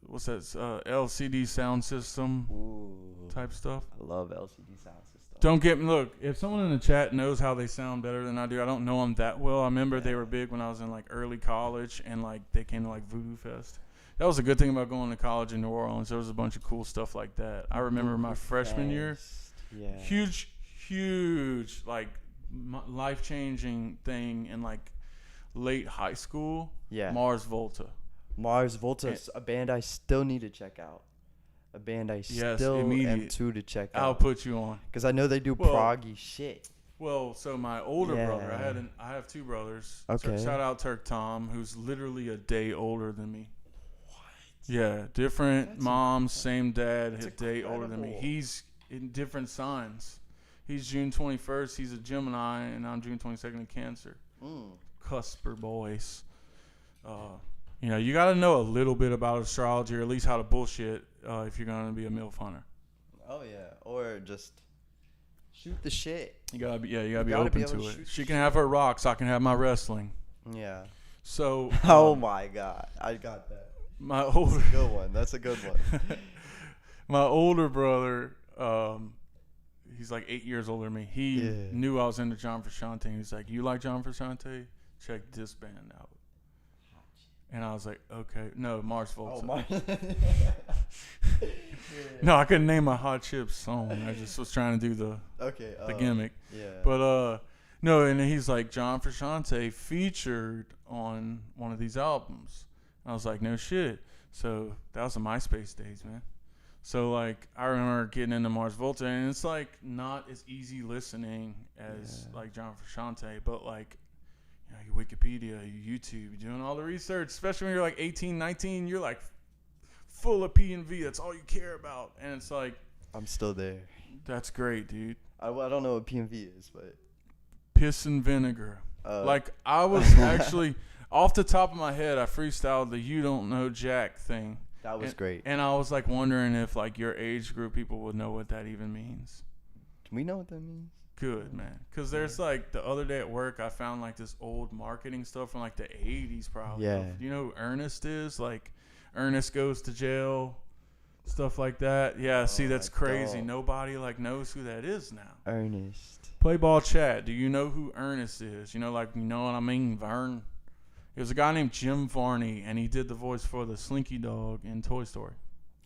what's that? LCD sound system type stuff. I love LCD sound system. Don't get me. Look, if someone in the chat knows how they sound better than I do, I don't know them that well. I remember they were big when I was in like early college, and like they came to like Voodoo Fest. That was a good thing about going to college in New Orleans. There was a bunch of cool stuff like that. I remember my freshman year, huge, like life-changing thing in like late high school. Yeah. Mars Volta. Mars Volta, a band I still need to check out. A band I still am to check out. I'll put you on. Because I know they do proggy shit. Well, so my older brother, I have two brothers. Okay. So shout out Turk Tom, who's literally a day older than me. What? Yeah, different moms, same dad, a day older than me. He's in different signs. He's June 21st. He's a Gemini, and I'm June 22nd in Cancer. Cusper boys. You got to know a little bit about astrology, or at least how to bullshit if you're going to be a MILF hunter. Oh, yeah. Or just shoot the shit. You got to be open to it. She can have her rocks. I can have my wrestling. Yeah. So. Oh, my God. I got that. That's a good one. That's a good one. My older brother, he's like 8 years older than me. He knew I was into John Frusciante. He's like, "You like John Frusciante? Check this band out." And I was like, "Okay." No, Mars Volta. Oh, Mars. No, I couldn't name my Hot Chips song. I just was trying to do the gimmick. Yeah. But no, and he's like, John Frusciante featured on one of these albums. I was like, no shit. So that was the MySpace days, man. So like I remember getting into Mars Volta, and it's like not as easy listening as like John Frusciante, but like your Wikipedia, your YouTube, you're doing all the research, especially when you're like 18, 19, you're like full of P&V. That's all you care about. And it's like, I'm still there. That's great, dude. I don't know what P&V is, but piss and vinegar. Like I was actually off the top of my head, I freestyled the "You Don't Know Jack" thing. That was great. And I was like wondering if like your age group people would know what that even means. Do we know what that means? Good, man. Because there's like the other day at work, I found like this old marketing stuff from like the 80s probably. Yeah. You know who Ernest is? Like Ernest Goes to Jail, stuff like that. Yeah, see, that's crazy. don't. Nobody like knows who that is now. Ernest. Play ball chat. Do you know who Ernest is? You know what I mean, Vern? It was a guy named Jim Varney, and he did the voice for the Slinky Dog in Toy Story.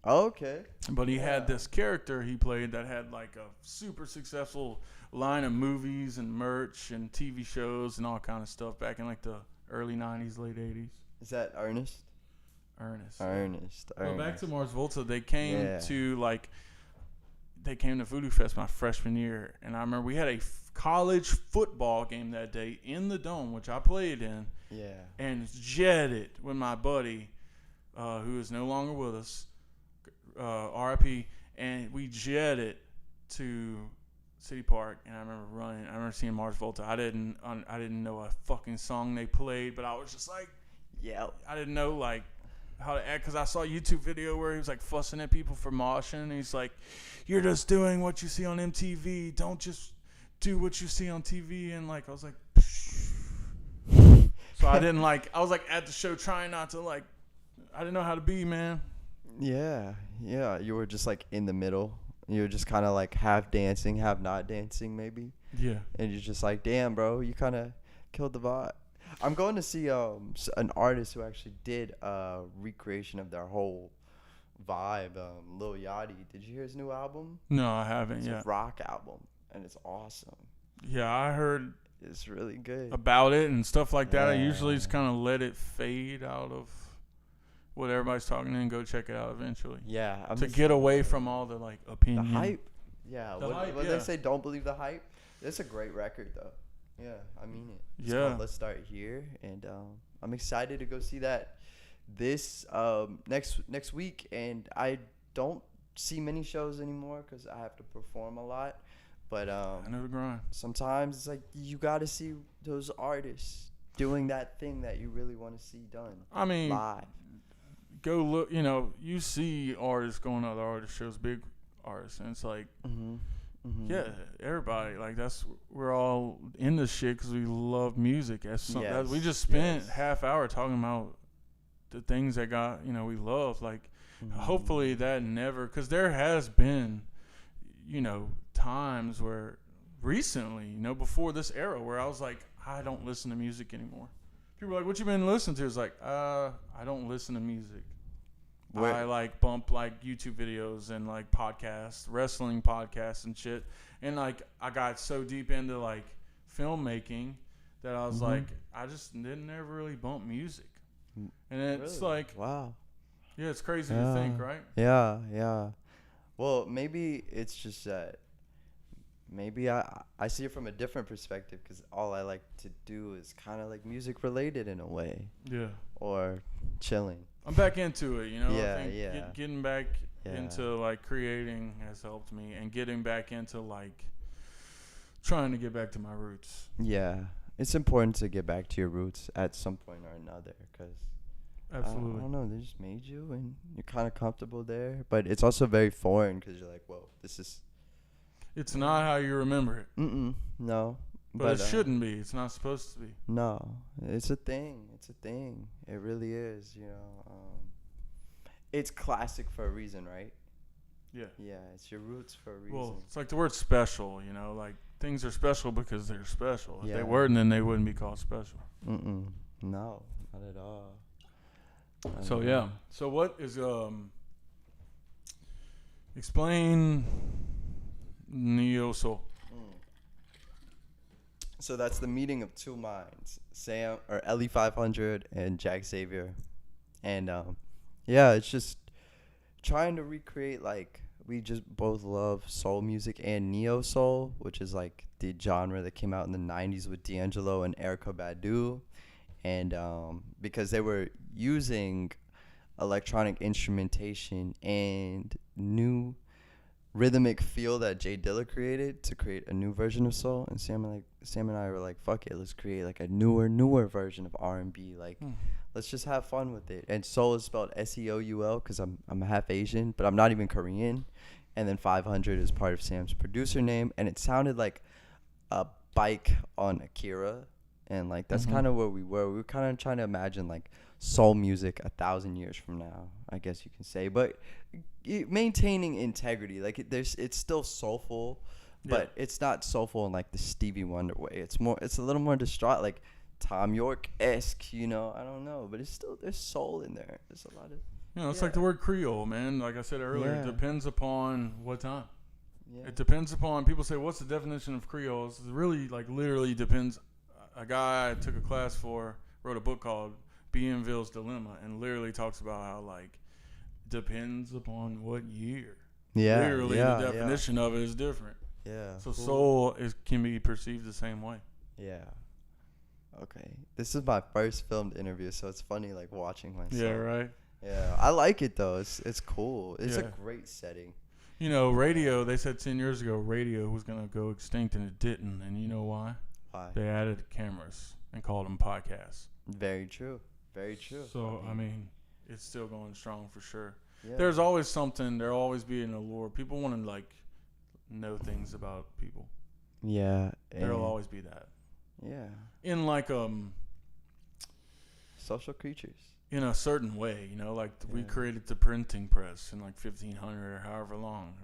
Oh, okay. But he had this character he played that had like a super successful line of movies and merch and TV shows and all kind of stuff back in like the early 90s, late 80s. Is that Ernest? Ernest. Well, back to Mars Volta. They came to Voodoo Fest my freshman year, and I remember we had a college football game that day in the Dome, which I played in. Yeah. And jetted with my buddy, who is no longer with us, RIP, and we jetted to City Park, and I remember running. I remember seeing Mars Volta. I didn't know a fucking song they played, but I was just like, Yeah. I didn't know like how to act, because I saw a YouTube video where he was like fussing at people for moshing, and he's like, "You're just doing what you see on MTV. Don't just do what you see on TV." And like I was like, so I didn't like. I was like at the show trying not to like. I didn't know how to be, man. Yeah. You were just like in the middle. You were just kind of like half dancing, half not dancing, maybe. Yeah. And you're just like, damn, bro, you kind of killed the vibe. I'm going to see an artist who actually did a recreation of their whole vibe. Lil Yachty. Did you hear his new album? No, I haven't It's yet. a rock album, and it's awesome. Yeah, I heard It's really good. about it and stuff like that. I Yeah. usually just kind of let it fade out of what everybody's talking and go check it out eventually. Yeah. To get away from all the like opinion. the hype. Yeah. The hype, what yeah. they say, don't believe the hype. It's a great record, though. Yeah, I mean it. It's Yeah. called Let's Start Here, and I'm excited to go see that this next week. And I don't see many shows anymore because I have to perform a lot. But I know the grind. sometimes it's like you got to see those artists doing that thing that you really want to see done I mean, live. go look. You know, you see artists going to other artist shows, big artists, and it's like, yeah, everybody like we're all in this shit because we love music. Yes, We just spent yes. half hour talking about the things that we love. Like, hopefully that never, because there has been, times where recently, before this era, where I was like, I don't listen to music anymore. People are like, what you been listening to? It's like, I don't listen to music. I like bump like YouTube videos and like podcasts, wrestling podcasts and shit. And like I got so deep into like filmmaking that I was like, I just didn't ever really bump music. And it's Really? like, Wow. yeah, it's crazy to think, right? Yeah. Well, maybe it's just that maybe I see it from a different perspective because all I like to do is kind of like music related in a way. Yeah. Or chilling. I'm back into it, Yeah, I think yeah. getting back Yeah. into like creating has helped me, and getting back into like trying to get back to my roots. Yeah. It's important to get back to your roots at some point or another because Absolutely. I don't know, they just made you and you're kind of comfortable there. But it's also very foreign because you're like, whoa, this is... It's not how you remember it. No. But it shouldn't be. It's not supposed to be. No, it's a thing. It really is. It's classic for a reason, right? Yeah. Yeah, it's your roots for a reason. Well, it's like the word special, like things are special because they're special. If Yeah. they weren't, then they wouldn't be called special. No, not at all. So yeah. So what is explain Neosoul? So that's the meeting of two minds, LE500 and XAVIER, and it's just trying to recreate like we just both love soul music and neo soul, which is like the genre that came out in the 90s with D'Angelo and Erykah Badu, and because they were using electronic instrumentation and new rhythmic feel that Jay Dilla created to create a new version of soul, and Sam and I were like, fuck it, let's create like a newer version of R&B. Like, let's just have fun with it. And soul is spelled SEOUL because I'm half Asian, but I'm not even Korean. And then 500 is part of Sam's producer name, and it sounded like a bike on Akira, and like that's kind of where we were. We were kind of trying to imagine like soul music 1,000 years from now, I guess you can say, but maintaining integrity. Like it's still soulful, but it's not soulful in like the Stevie Wonder way. It's a little more distraught, like Tom York-esque, I don't know, but it's still, there's soul in there. There's a lot of it's like the word Creole, man. Like I said earlier, it Yeah. depends upon what time. Yeah. It depends upon, people say, what's the definition of Creole? It really, like, literally depends. A guy I took a class for wrote a book called Bienville's Dilemma, and literally talks about how, like, depends upon what year. Yeah. Literally, yeah, the definition of it is different. Yeah. So soul can be perceived the same way. Yeah. Okay. This is my first filmed interview, so it's funny like watching myself. Yeah, right. Yeah. I like it though. It's cool. It's a Yeah. great setting. You know, radio, they said 10 years ago radio was going to go extinct, and it didn't. And you know why? Why? They added cameras and called them podcasts. Very true. Very true. So, I mean, it's still going strong for sure. Yeah. There's always something. There'll always be an allure. People want to, like, know things about people. Yeah. There'll always be that. Yeah. In, like, social creatures. in a certain way, you know, like we created the printing press in like 1500 or however long.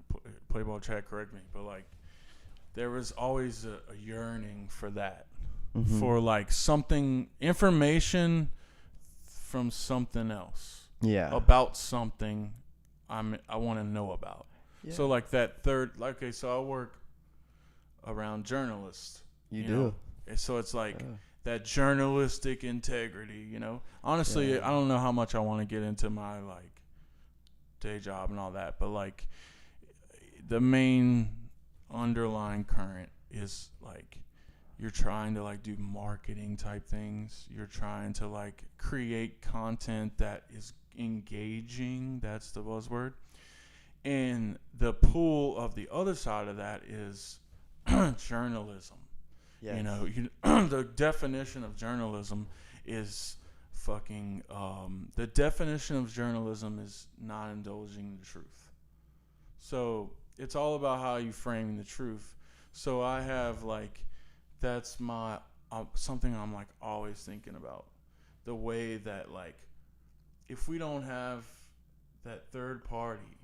PLAYBAW chat, correct me, but like there was always a yearning for that, for like something, information from something else, about something I want to know about. Yeah. So like that third, like, okay, so I work around journalists. You do. Know? So it's like. That journalistic integrity, you know. Honestly, I don't know how much I want to get into my like day job and all that, but like the main underlying current is like you're trying to like do marketing type things. You're trying to like create content that is engaging. That's the buzzword. And the pull of the other side of that is journalism. Yes. You know, the definition of journalism is fucking. The definition of journalism is not indulging the truth. So it's all about how you frame the truth. So I have like, that's my something I'm like always thinking about. The way that like, if we don't have that third party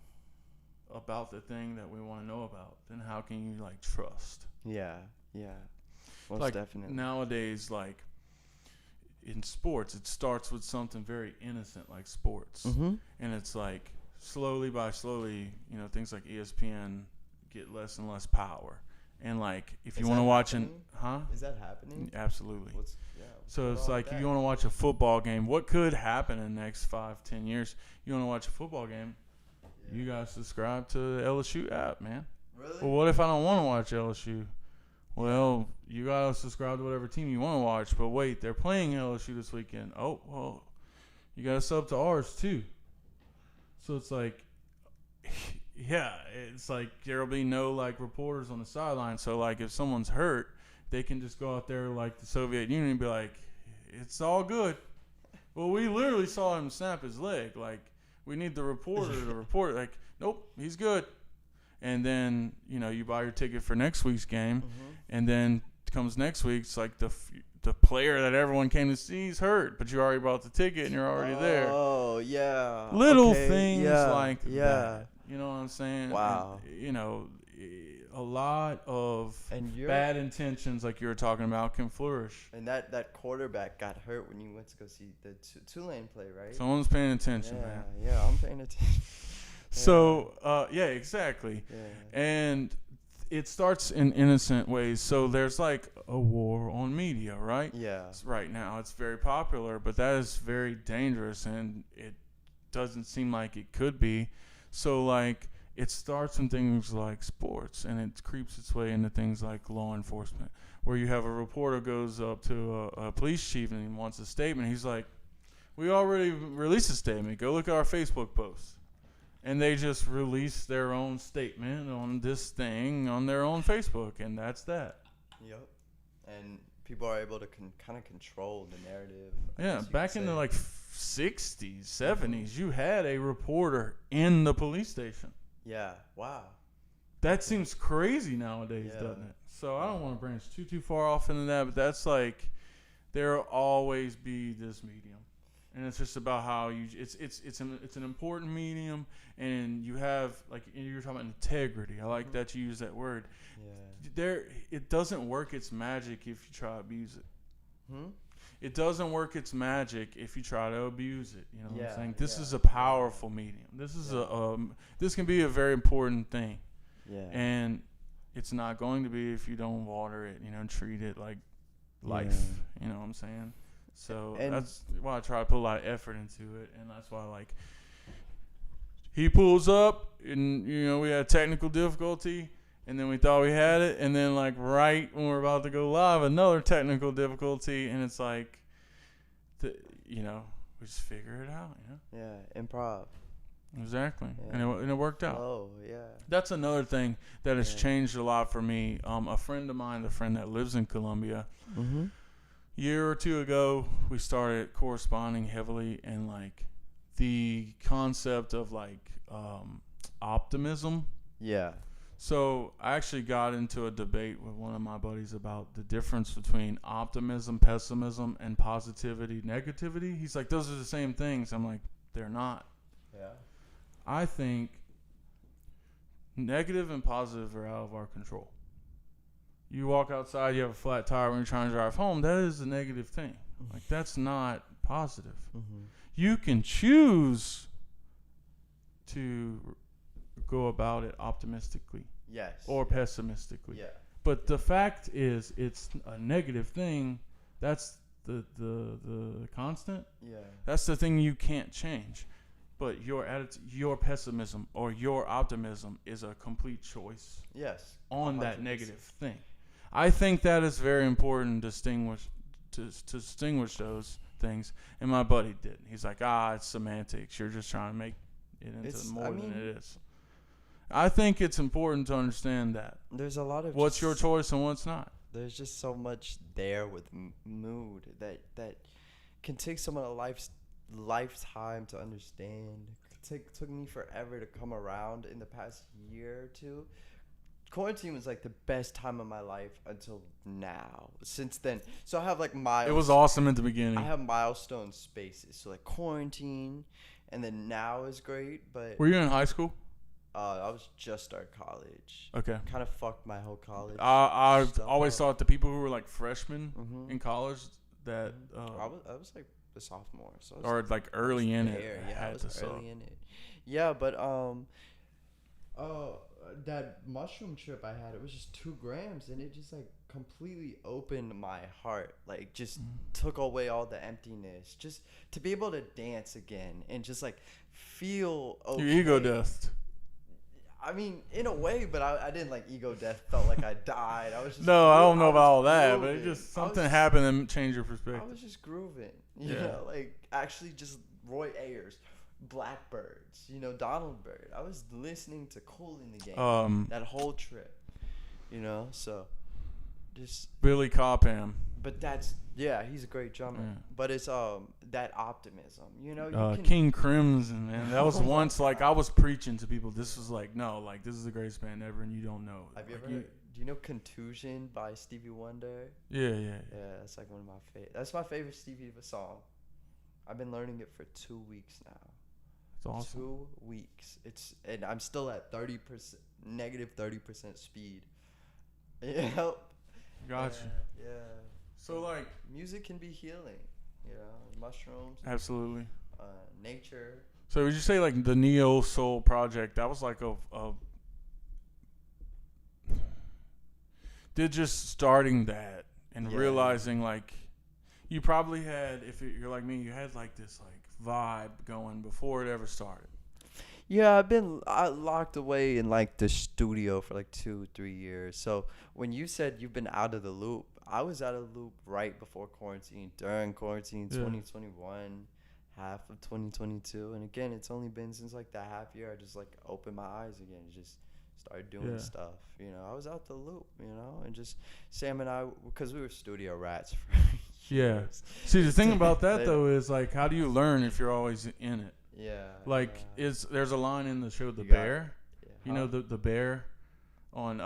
about the thing that we want to know about, then how can you like trust? Yeah. Most like definitely. Nowadays, like in sports, it starts with something very innocent like sports. And it's like slowly, you know, things like ESPN get less and less power. And like if you want to watch is that happening? Absolutely. So it's like if you want to watch a football game, what could happen in the next 5-10 years? You want to watch a football game, you gotta subscribe to the LSU app, man. Really? Well, what if I don't want to watch LSU? Well, you gotta subscribe to whatever team you want to watch, but wait, they're playing LSU this weekend. Oh, well, you gotta sub to ours too. So it's like, it's like there'll be no like reporters on the sideline. So like if someone's hurt, they can just go out there like the Soviet Union and be like, it's all good. Well, we literally saw him snap his leg. Like, we need the reporter to report. Like, nope, he's good. And then, you know, you buy your ticket for next week's game, and then comes next week, it's like the player that everyone came to see is hurt, but you already bought the ticket and you're already there. Oh, yeah. Little things like that. You know what I'm saying? Wow. And, you know, a lot of bad intentions, like you were talking about, can flourish. And that quarterback got hurt when you went to go see the Tulane play, right? Someone's paying attention, man. Yeah, I'm paying attention. So, exactly. Yeah. And it starts in innocent ways. So there's like a war on media, right? Yeah. Right now it's very popular, but that is very dangerous, and it doesn't seem like it could be. So like it starts in things like sports, and it creeps its way into things like law enforcement, where you have a reporter goes up to a police chief and he wants a statement. He's like, we already released a statement. Go look at our Facebook post. And they just release their own statement on this thing on their own Facebook, and that's that. Yep. And people are able to kind of control the narrative. Yeah, back in the like 60s, 70s, you had a reporter in the police station. Yeah, wow. That seems crazy nowadays, doesn't it? So I don't want to branch too far off into that, but that's like there'll always be this medium. And it's just about how it's an important medium, and you have, like, you're talking about integrity. I like that you use that word. Yeah. It doesn't work its magic if you try to abuse it. It doesn't work its magic if you try to abuse it. You know what I'm saying? This is a powerful medium. This is this can be a very important thing. Yeah. And it's not going to be if you don't water it, you know, and treat it like life. You know what I'm saying? So that's why I try to put a lot of effort into it, and that's why, like, he pulls up, and, you know, we had technical difficulty, and then we thought we had it, and then, like, right when we're about to go live, another technical difficulty, and it's like, you know, we just figure it out, you know? Yeah, improv. Exactly. Yeah. And it worked out. Oh, yeah. That's another thing that has Yeah. changed a lot for me. A friend of mine, the friend that lives in Colombia, Mm-hmm. year or two ago, we started corresponding heavily, and like the concept of like optimism. Yeah. So I actually got into a debate with one of my buddies about the difference between optimism, pessimism, and positivity, negativity. He's like, those are the same things. I'm like, they're not. Yeah. I think negative and positive are out of our control. You walk outside, you have a flat tire when you're trying to drive home. That is a negative thing. Like, that's not positive. Mm-hmm. You can choose to go about it optimistically Yes. or pessimistically. Yeah. But the fact is, it's a negative thing. That's the constant. Yeah. That's the thing you can't change. But your attitude, your pessimism or your optimism is a complete choice Yes. on that 100%. negative thing. I think that is very important to distinguish those things. And my buddy did. He's like, it's semantics. You're just trying to make it into more than it is. I think it's important to understand that. There's a lot of What's your choice and what's not. There's just so much there with mood that can take someone a lifetime to understand. Took me forever to come around in the past year or two. Quarantine was like the best time of my life until now. Since then, so I have like It was awesome at the beginning. I have milestone spaces. So like quarantine, and then now is great. But Were you in high school? I was just started college. Okay. Kind of fucked my whole college. I stuff always up. thought the people who were like freshmen Mhm. in college that I was like a sophomore, so I was or like early in there. it Yeah, I had was to suck. early in it. Yeah, but that mushroom trip I had, it was just 2 grams, and it just like completely opened my heart. Like just took away all the emptiness. Just to be able to dance again and just like feel okay. Your ego death. I mean, in a way, but I didn't like ego death. Felt like I died. I was just No, I don't know about all that, grooving. but it just something happened and changed your perspective. I was just grooving. You Yeah. know, like actually just Roy Ayers, Blackbirds, Donald Byrd. I was listening to Cool in the Game that whole trip. So just Billy Cobham. but he's a great drummer. Yeah. But it's that optimism, you can, King Crimson, man. That was once like I was preaching to people. This was like, no, like this is the greatest band ever, and you don't know. Have you Like, ever heard, do you know Contusion by Stevie Wonder? Yeah. Yeah, that's like one of my favorite. That's my favorite Stevie song. I've been learning it for 2 weeks now. It's awesome. 2 weeks. And I'm still at negative 30% speed. Yep. Gotcha. Yeah. So like, Music can be healing. Mushrooms, absolutely. nature. So would you say like the Neosoul project? That was like did just starting that and realizing like you probably had, if you're like me, you had like this like vibe going before it ever started. Yeah, I've been locked away in like the studio for like 2-3 years. So when you said you've been out of the loop, I was out of the loop right before quarantine, during quarantine, 2021, half of 2022, and again, it's only been since like that half year I just like opened my eyes again, just started doing stuff. I was out the loop, and just Sam and I, because we were studio rats for years. See, the thing about that though is like, how do you learn if you're always in it? Yeah. Like, there's a line in the show The You got Bear. You know the Bear on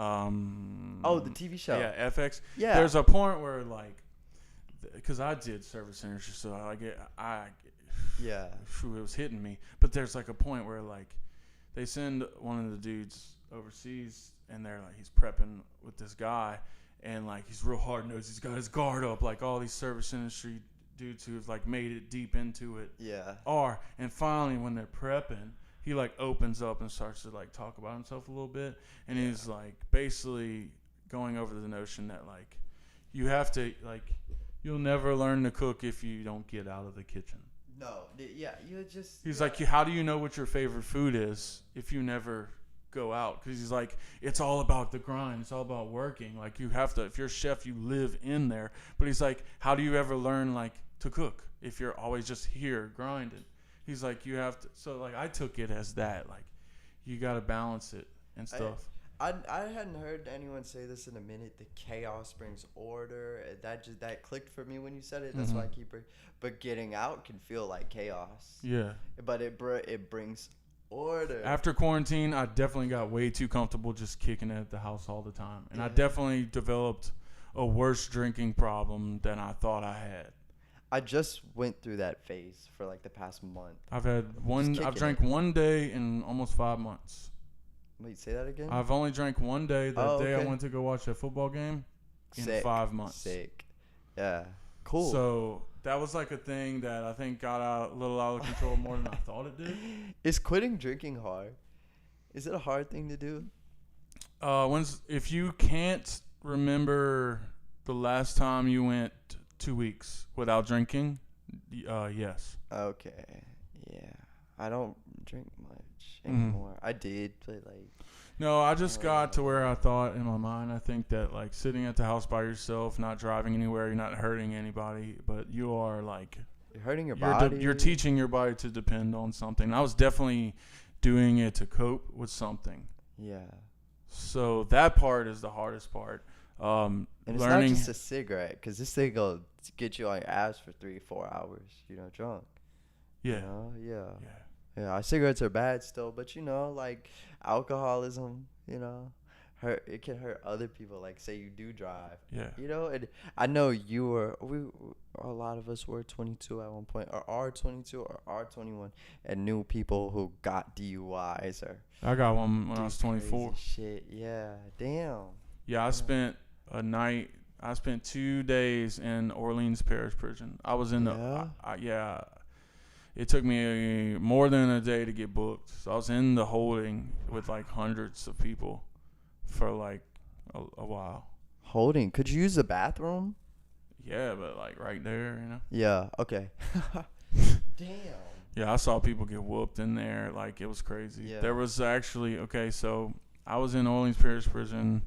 the TV show. Yeah, FX. Yeah. There's a point where like, because I did service industry, so Yeah. it was hitting me. But there's like a point where like they send one of the dudes overseas, and they're like, he's prepping with this guy, and like he's real hard nosed. He's got his guard up, like all these service industry dudes who've like made it deep into it are. And finally, when they're prepping, he like opens up and starts to like talk about himself a little bit, and he's like basically going over the notion that like you have to like, you'll never learn to cook if you don't get out of the kitchen. No, you just. He's like, how do you know what your favorite food is if you never go out? Because he's like, it's all about the grind. It's all about working. Like you have to, if you're a chef, you live in there. But he's like, how do you ever learn like to cook if you're always just here grinding? He's like, you have to. So like, I took it as that. Like, you got to balance it and stuff. I hadn't heard anyone say this in a minute. The chaos brings order. That clicked for me when you said it. That's why I keep it. But getting out can feel like chaos. Yeah. But it brings order. After quarantine, I definitely got way too comfortable just kicking it at the house all the time, and I definitely developed a worse drinking problem than I thought I had. I just went through that phase for like the past month. I've drank one day in almost 5 months. Wait, say that again? I've only drank one day. The day I went to go watch a football game in 5 months. Sick. Yeah. Cool. So that was like a thing that I think got a little out of control more than I thought it did. Is quitting drinking hard? Is it a hard thing to do? If you can't remember the last time you went 2 weeks without drinking, yes. Okay. Yeah. I don't drink much anymore. I did, but like. No, I just got to where I thought in my mind, I think that like sitting at the house by yourself, not driving anywhere, you're not hurting anybody, but you are like. You're hurting your body. You're teaching your body to depend on something. I was definitely doing it to cope with something. Yeah. So that part is the hardest part. And it's not just a cigarette, because this thing will get you on your ass for 3-4 hours, drunk. Yeah. Yeah, cigarettes are bad still, but like alcoholism, it can hurt other people. Like, say you do drive. Yeah. And I know a lot of us were 22 at one point, or are 22 or are 21, and knew people who got DUIs or. I got one when I was 24. Shit, yeah, damn. Yeah, I spent 2 days in Orleans Parish Prison. I was in it took me more than a day to get booked. So I was in the holding with like hundreds of people for like a while. Holding? Could you use the bathroom? Yeah, but like right there, Yeah, okay. Damn. Yeah, I saw people get whooped in there. Like, it was crazy. Yeah. There was actually, so I was in Orleans Parish Prison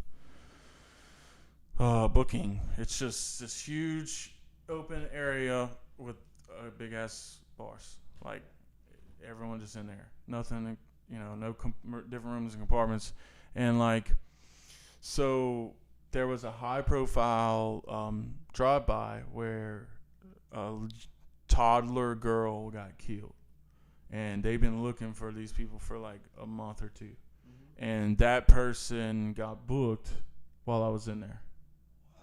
booking. It's just this huge open area with big ass bars. Like, everyone just in there. Nothing, no different rooms and compartments. And like, so there was a high profile drive-by where a toddler girl got killed. And they've been looking for these people for like a month or two. Mm-hmm. And that person got booked while I was in there.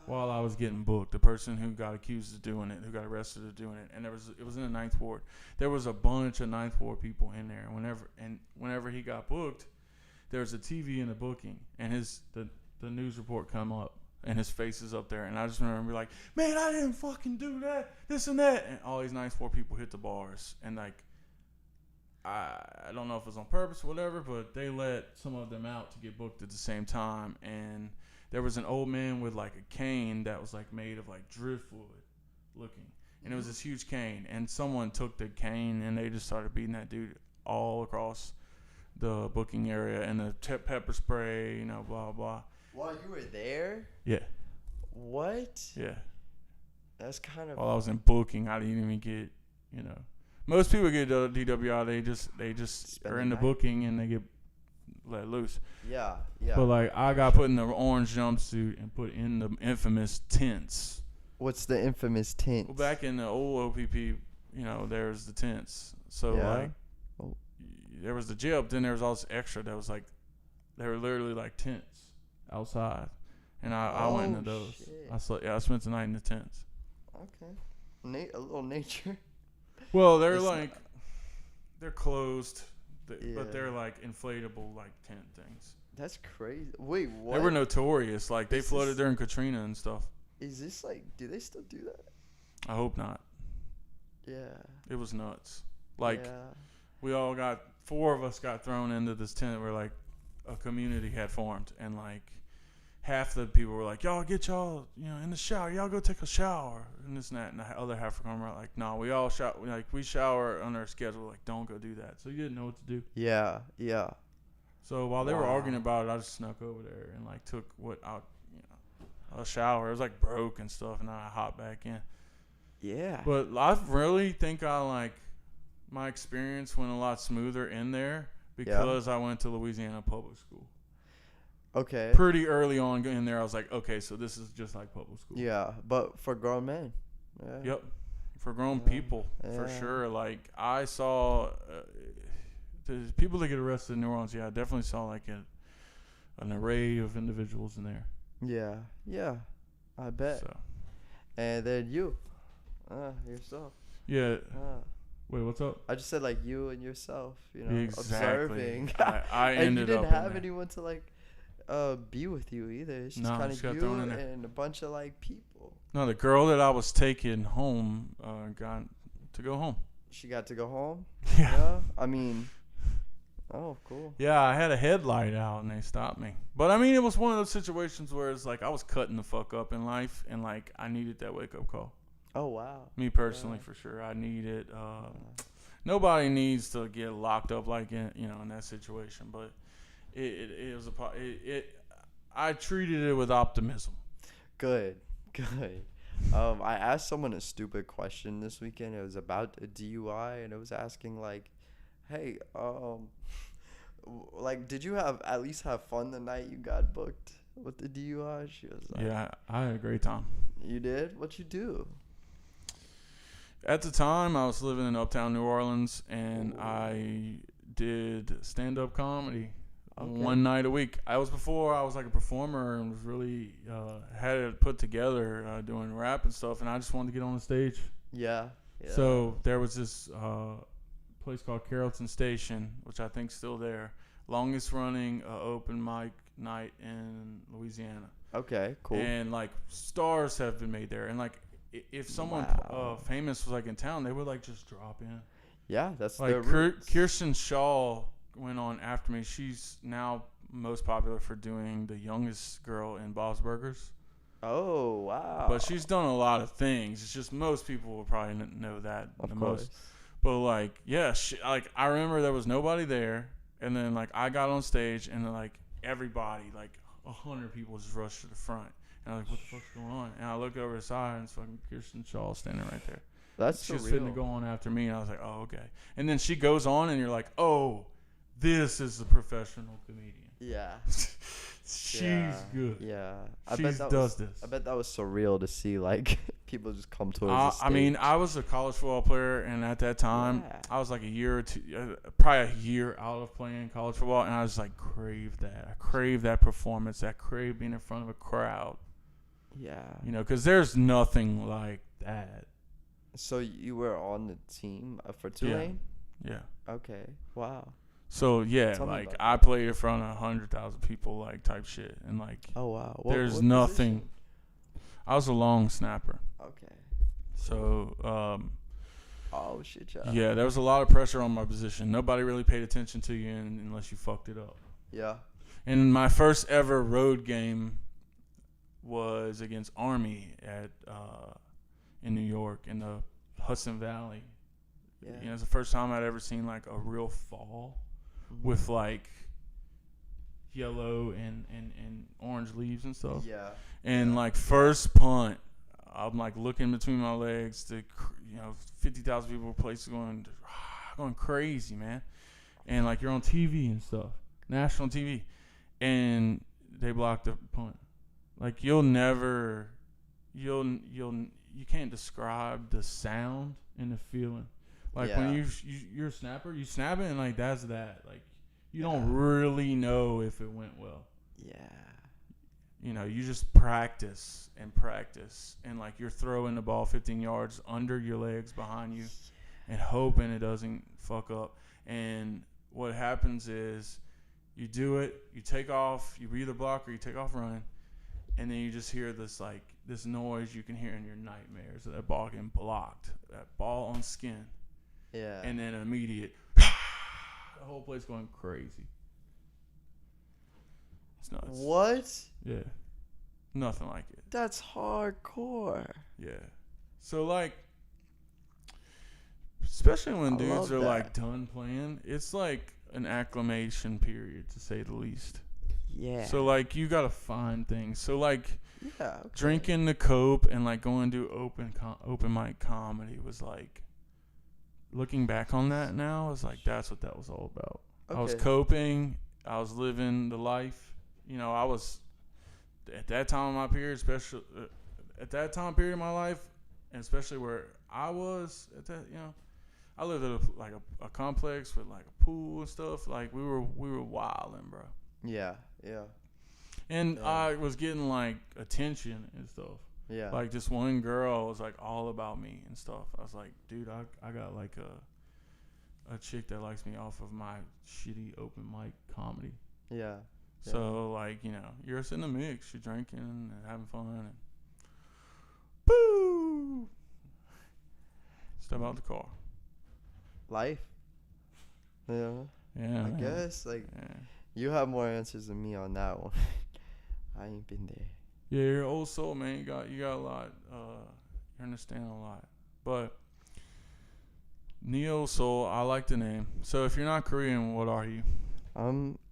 While I was getting booked, the person who got accused of doing it, who got arrested of doing it, and it was in the 9th Ward. There was a bunch of 9th Ward people in there. Whenever he got booked, there was a TV in the booking, and the news report come up, and his face is up there, and I just remember being like, man, I didn't fucking do that, this and that, and all these 9th Ward people hit the bars, and like, I don't know if it was on purpose or whatever, but they let some of them out to get booked at the same time, and there was an old man with like a cane that was like made of like driftwood looking. And it was this huge cane. And someone took the cane and they just started beating that dude all across the booking area. And the pepper spray, blah, blah. While you were there? Yeah. What? Yeah. That's kind of. While I was in booking, I didn't even get, Most people get DWI. They just are in the booking and they get let loose. Yeah. But like, I got put in the orange jumpsuit and put in the infamous tents. What's the infamous tents? Well, back in the old OPP, there's the tents. So there was the jail, but then there was all this extra that was like, they were literally like tents outside, and I went into those. Shit. I spent the night in the tents. Okay, a little nature. Well, they're closed. But they're like inflatable, like tent things. That's crazy. Wait, what? They were notorious. Like, they flooded during Katrina and stuff. Is this like, do they still do that? I hope not. Yeah. It was nuts. Like, we all 4 of us got thrown into this tent where like a community had formed, and like half the people were like, y'all get y'all, in the shower. Y'all go take a shower. And this and that. And the other half were like, no, we all shower. Like, we shower on our schedule. Like, don't go do that. So you didn't know what to do. Yeah. So while they were arguing about it, I just snuck over there and like took a shower. It was like broke and stuff, and I hopped back in. Yeah. But I really think I like my experience went a lot smoother in there because I went to Louisiana public school. Okay. Pretty early on in there, I was like, okay, so this is just like public school. Yeah, but for grown men. Yeah. Yep. For grown people, for sure. Like, I saw the people that get arrested in New Orleans, I definitely saw, like, an array of individuals in there. Yeah. Yeah. I bet. So. And then you. Yourself. Yeah. Wait, what's up? I just said, like, you and yourself, Exactly. observing. I and ended you up didn't have in there. anyone to, like, be with you either. It's just kind of you and a bunch of, like, people. No, the girl that I was taking home got to go home. She got to go home? Yeah. I mean, oh, cool. Yeah, I had a headlight out and they stopped me. But I mean, it was one of those situations where it's like I was cutting the fuck up in life and like I needed that wake up call. Oh, wow. Me personally, for sure. I need it. Nobody needs to get locked up like in that situation, but it was I treated it with optimism. Good. I asked someone a stupid question this weekend. It was about a DUI, and it was asking like, "Hey, like, did you at least have fun the night you got booked with the DUI?" She was like, "Yeah, I had a great time." You did? What'd you do? At the time, I was living in Uptown New Orleans, and I did stand-up comedy. One night a week. I was before I was like a performer and was really had it put together doing rap and stuff, and I just wanted to get on the stage. Yeah. So there was this place called Carrollton Station, which I think's still there. Longest running open mic night in Louisiana. Okay, cool. And like stars have been made there, and like if someone famous was like in town, they would like just drop in. Yeah, that's like Kirsten Shaw went on after me. She's now most popular for doing The Youngest Girl in Bob's Burgers. Oh, wow. But she's done a lot of things. It's just most people will probably know that of the course. Most. But like, yeah, like I remember there was nobody there, and then like I got on stage, and then like everybody, like 100 people just rushed to the front, and I'm like, what the fuck's going on? And I look over the side, and it's fucking Kirsten Shaw standing right there. That's she was fitting to go on after me, and I was like, oh, okay. And then she goes on, and you're like, oh, this is a professional comedian. Yeah. She's good. Yeah. I bet that was surreal to see, like, people just come towards the stage. I mean, I was a college football player, and at that time, I was like a year or two, probably a year out of playing college football, and I was like, craved that. I craved that performance. I craved being in front of a crowd. Yeah. You know, because there's nothing like that. So you were on the team for Tulane? Yeah. Okay. Wow. So yeah, like I played in front of 100,000 people, like type shit, and like, oh wow, there's nothing. Position? I was a long snapper. Okay. So oh shit, yeah, there was a lot of pressure on my position. Nobody really paid attention to you unless you fucked it up. Yeah. And my first ever road game was against Army at in New York in the Hudson Valley. Yeah. You know, it's the first time I'd ever seen like a real fall. With like yellow and orange leaves and stuff. Yeah. And like first punt, I'm like looking between my legs. 50,000 people, places going crazy, man. And like you're on TV and stuff, national TV, and they blocked the punt. Like you can't describe the sound and the feeling. Like when you're a snapper, you snap it and like that's that. Like you don't really know if it went well. Yeah. You know, you just practice and like you're throwing the ball 15 yards under your legs behind you and hoping it doesn't fuck up. And what happens is you do it, you take off, you either block or you take off running, and then you just hear this noise you can hear in your nightmares of that ball getting blocked, that ball on skin. Yeah. And then immediate, the whole place going crazy. It's nuts. What? Yeah. Nothing like it. That's hardcore. Yeah. So like, especially when dudes are like done playing, it's like an acclimation period to say the least. Yeah. So like you gotta find things. So like, drinking the cope and like going to open mic comedy was like looking back on that now, it's like that's what that was all about. I was Okay. coping. I was living the life. You know, I was at that time in my period, especially at that time period in my life, and especially where I was at that. You know, I lived at a complex with like a pool and stuff. Like we were wilding, bro. Yeah. Yeah. And Yeah. I was getting like attention and stuff. Yeah. Like this one girl was like all about me and stuff. I was like, dude, I got like a chick that likes me off of my shitty open mic comedy. Yeah. So like, you know, you're just in the mix, you're drinking and having fun and boo. Step out the car. Life. Yeah. Yeah. I man. guess like Yeah. you have more answers than me on that one. I ain't been there. Yeah, you're an old soul, man. You got a lot. You understand a lot. But Neosoul, I like the name. So if you're not Korean, what are you?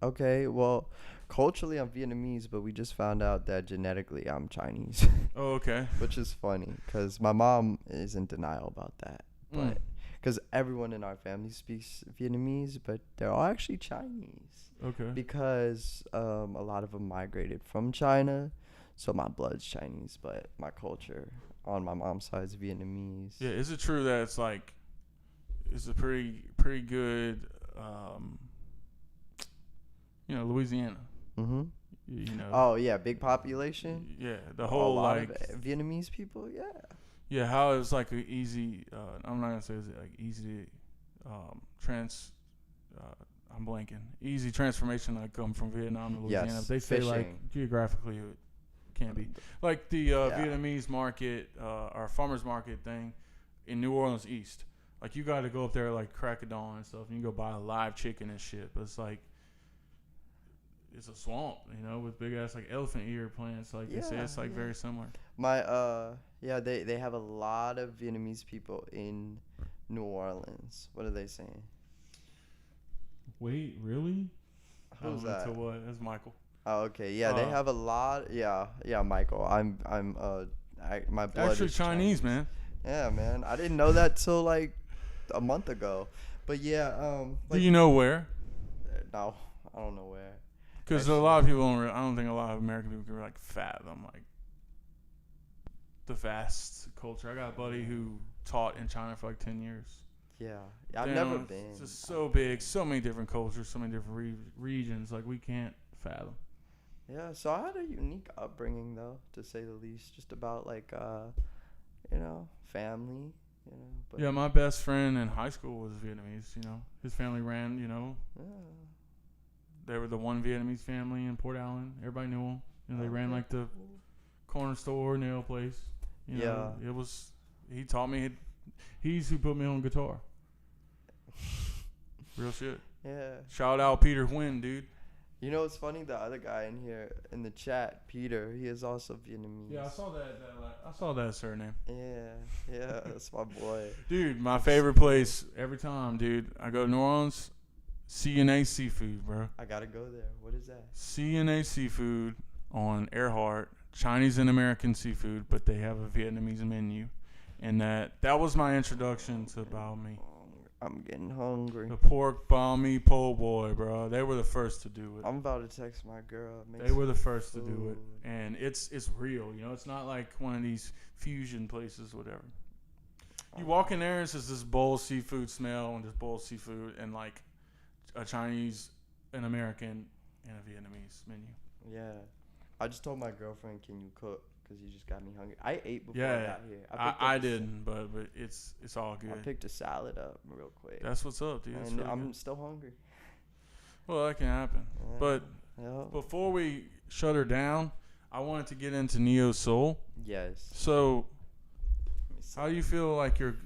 Okay, well, culturally I'm Vietnamese, but we just found out that genetically I'm Chinese, Oh, okay. which is funny because my mom is in denial about that. Mm. But because everyone in our family speaks Vietnamese, but they're all actually Chinese Okay. because a lot of them migrated from China, so my blood's Chinese, but my culture on my mom's side is Vietnamese. Yeah, is it true that it's like it's a pretty good you know, Louisiana. Mhm. You know. Oh yeah, big population. Yeah, the A whole lot like of Vietnamese people. Yeah. yeah, how it's like a easy I'm not gonna say it's like easy I'm blanking. Easy transformation like come from Vietnam to Louisiana. Yes, They say like fishing. geographically it can't be. Like the Vietnamese market or farmers market thing in New Orleans East. Like you got to go up there like crack of dawn and stuff, and you go buy a live chicken and shit. But it's like it's a swamp, you know, with big ass like elephant ear plants. Like they say, it's like very similar. My they have a lot of Vietnamese people in New Orleans. What are they saying? Wait, really? Who's that? To what? That's Michael. Oh, okay. Yeah, they have a lot. Yeah, Michael. My blood Actually is Chinese, man. Yeah, man. I didn't know that till like a month ago. But yeah, Do you know where? No, I don't know where. Because a lot of people don't. I don't think a lot of American people can like fathom like the vast culture. I got a buddy who taught in China for like 10 years. Yeah, I've never been. It's just so big, so many different cultures, so many different regions. Like we can't fathom. Yeah, so I had a unique upbringing though, to say the least. Just about like you know, family. You know. But Yeah, my best friend in high school was Vietnamese. You know, his family ran. You know, yeah. they were the one Vietnamese family in Port Allen. Everybody knew them. You know, they ran Okay, like the cool. corner store, nail place. You know, Yeah. it was. He taught me. He's who put me on guitar. Real shit. Yeah. Shout out Peter Nguyen, dude. You know what's funny? The other guy in here in the chat, Peter, he is also Vietnamese. Yeah, I saw that I saw that surname. Yeah, that's my boy. Dude, my favorite place every time, dude. I go to New Orleans, CNA Seafood, bro. I gotta go there. What is that? CNA Seafood on Earhart, Chinese and American seafood, but they have a Vietnamese menu. And that was my introduction to bao mi. I'm getting hungry. The pork bao mi po' boy, bro. They were the first to do it. I'm about to text my girl. They were the first to do food. it. And it's real, you know. It's not like one of these fusion places, whatever. You walk in there, it's just this bowl of seafood smell and this bowl of seafood and like a Chinese, an American, and a Vietnamese menu. Yeah. I just told my girlfriend, can you cook? Because you just got me hungry. I ate before Yeah, I got here. I didn't, but it's all good. I picked a salad up real quick. That's what's up, dude. That's and really I'm good. still hungry. Well, that can happen. Yeah. But Yeah. before we shut her down, I wanted to get into Neo Soul. Yes. So, Let me see. how do you feel like you're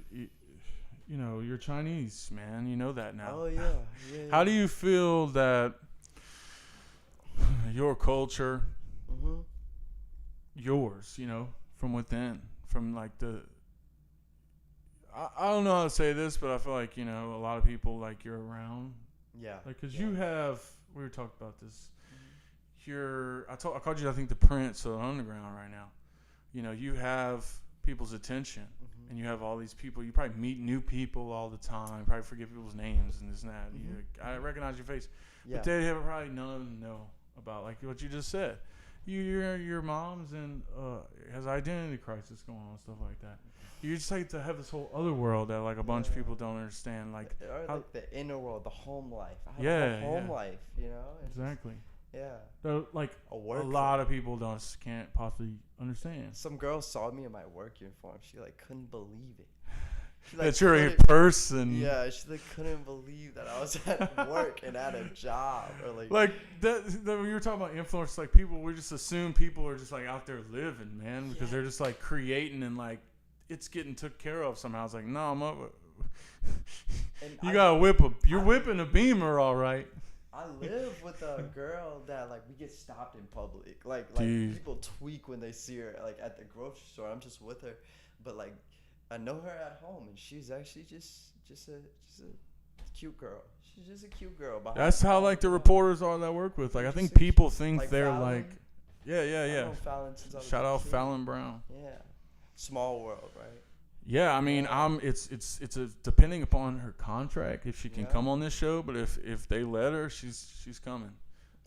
Chinese, man? You know that now. Oh, yeah. How do you feel that your culture, Mm-hmm. yours, you know, from within, from like I don't know how to say this, but I feel like, you know, a lot of people like you're around, Yeah. like, cause Yeah. you have, we were talking about this. I called you, I think, the Prince of the Underground right now. You know, you have people's attention, and you have all these people. You probably meet new people all the time. Probably forget people's names and this and that. I recognize your face, but they have probably none of them know about like what you just said. Your mom's in has identity crisis going on, stuff like that. You just like to have this whole other world that like a bunch of people don't understand, like like the inner world, the home life. I have a home life, you know. Exactly. Yeah. So, like a lot of people can't possibly understand. Some girl saw me in my work uniform. She like couldn't believe it. She, like, that you're a person. Yeah, she like couldn't believe that I was at work and at a job or that when you were talking about influence, like people, we just assume people are just like out there living, man, because they're just like creating and like it's getting took care of somehow. It's like, no, I'm up. You gotta you're whipping a Beamer, all right. I live with a girl that like we get stopped in public. Like people tweak when they see her like at the grocery store. I'm just with her, but like I know her at home, and she's actually just a cute girl. She's just a cute girl. That's how like the reporters are that I work with. Like I think people think like they're Fallon. Like, yeah. Shout out Fallon Brown. Yeah, small world, right? Yeah, I mean, it's depending upon her contract if she can come on this show, but if they let her, she's coming.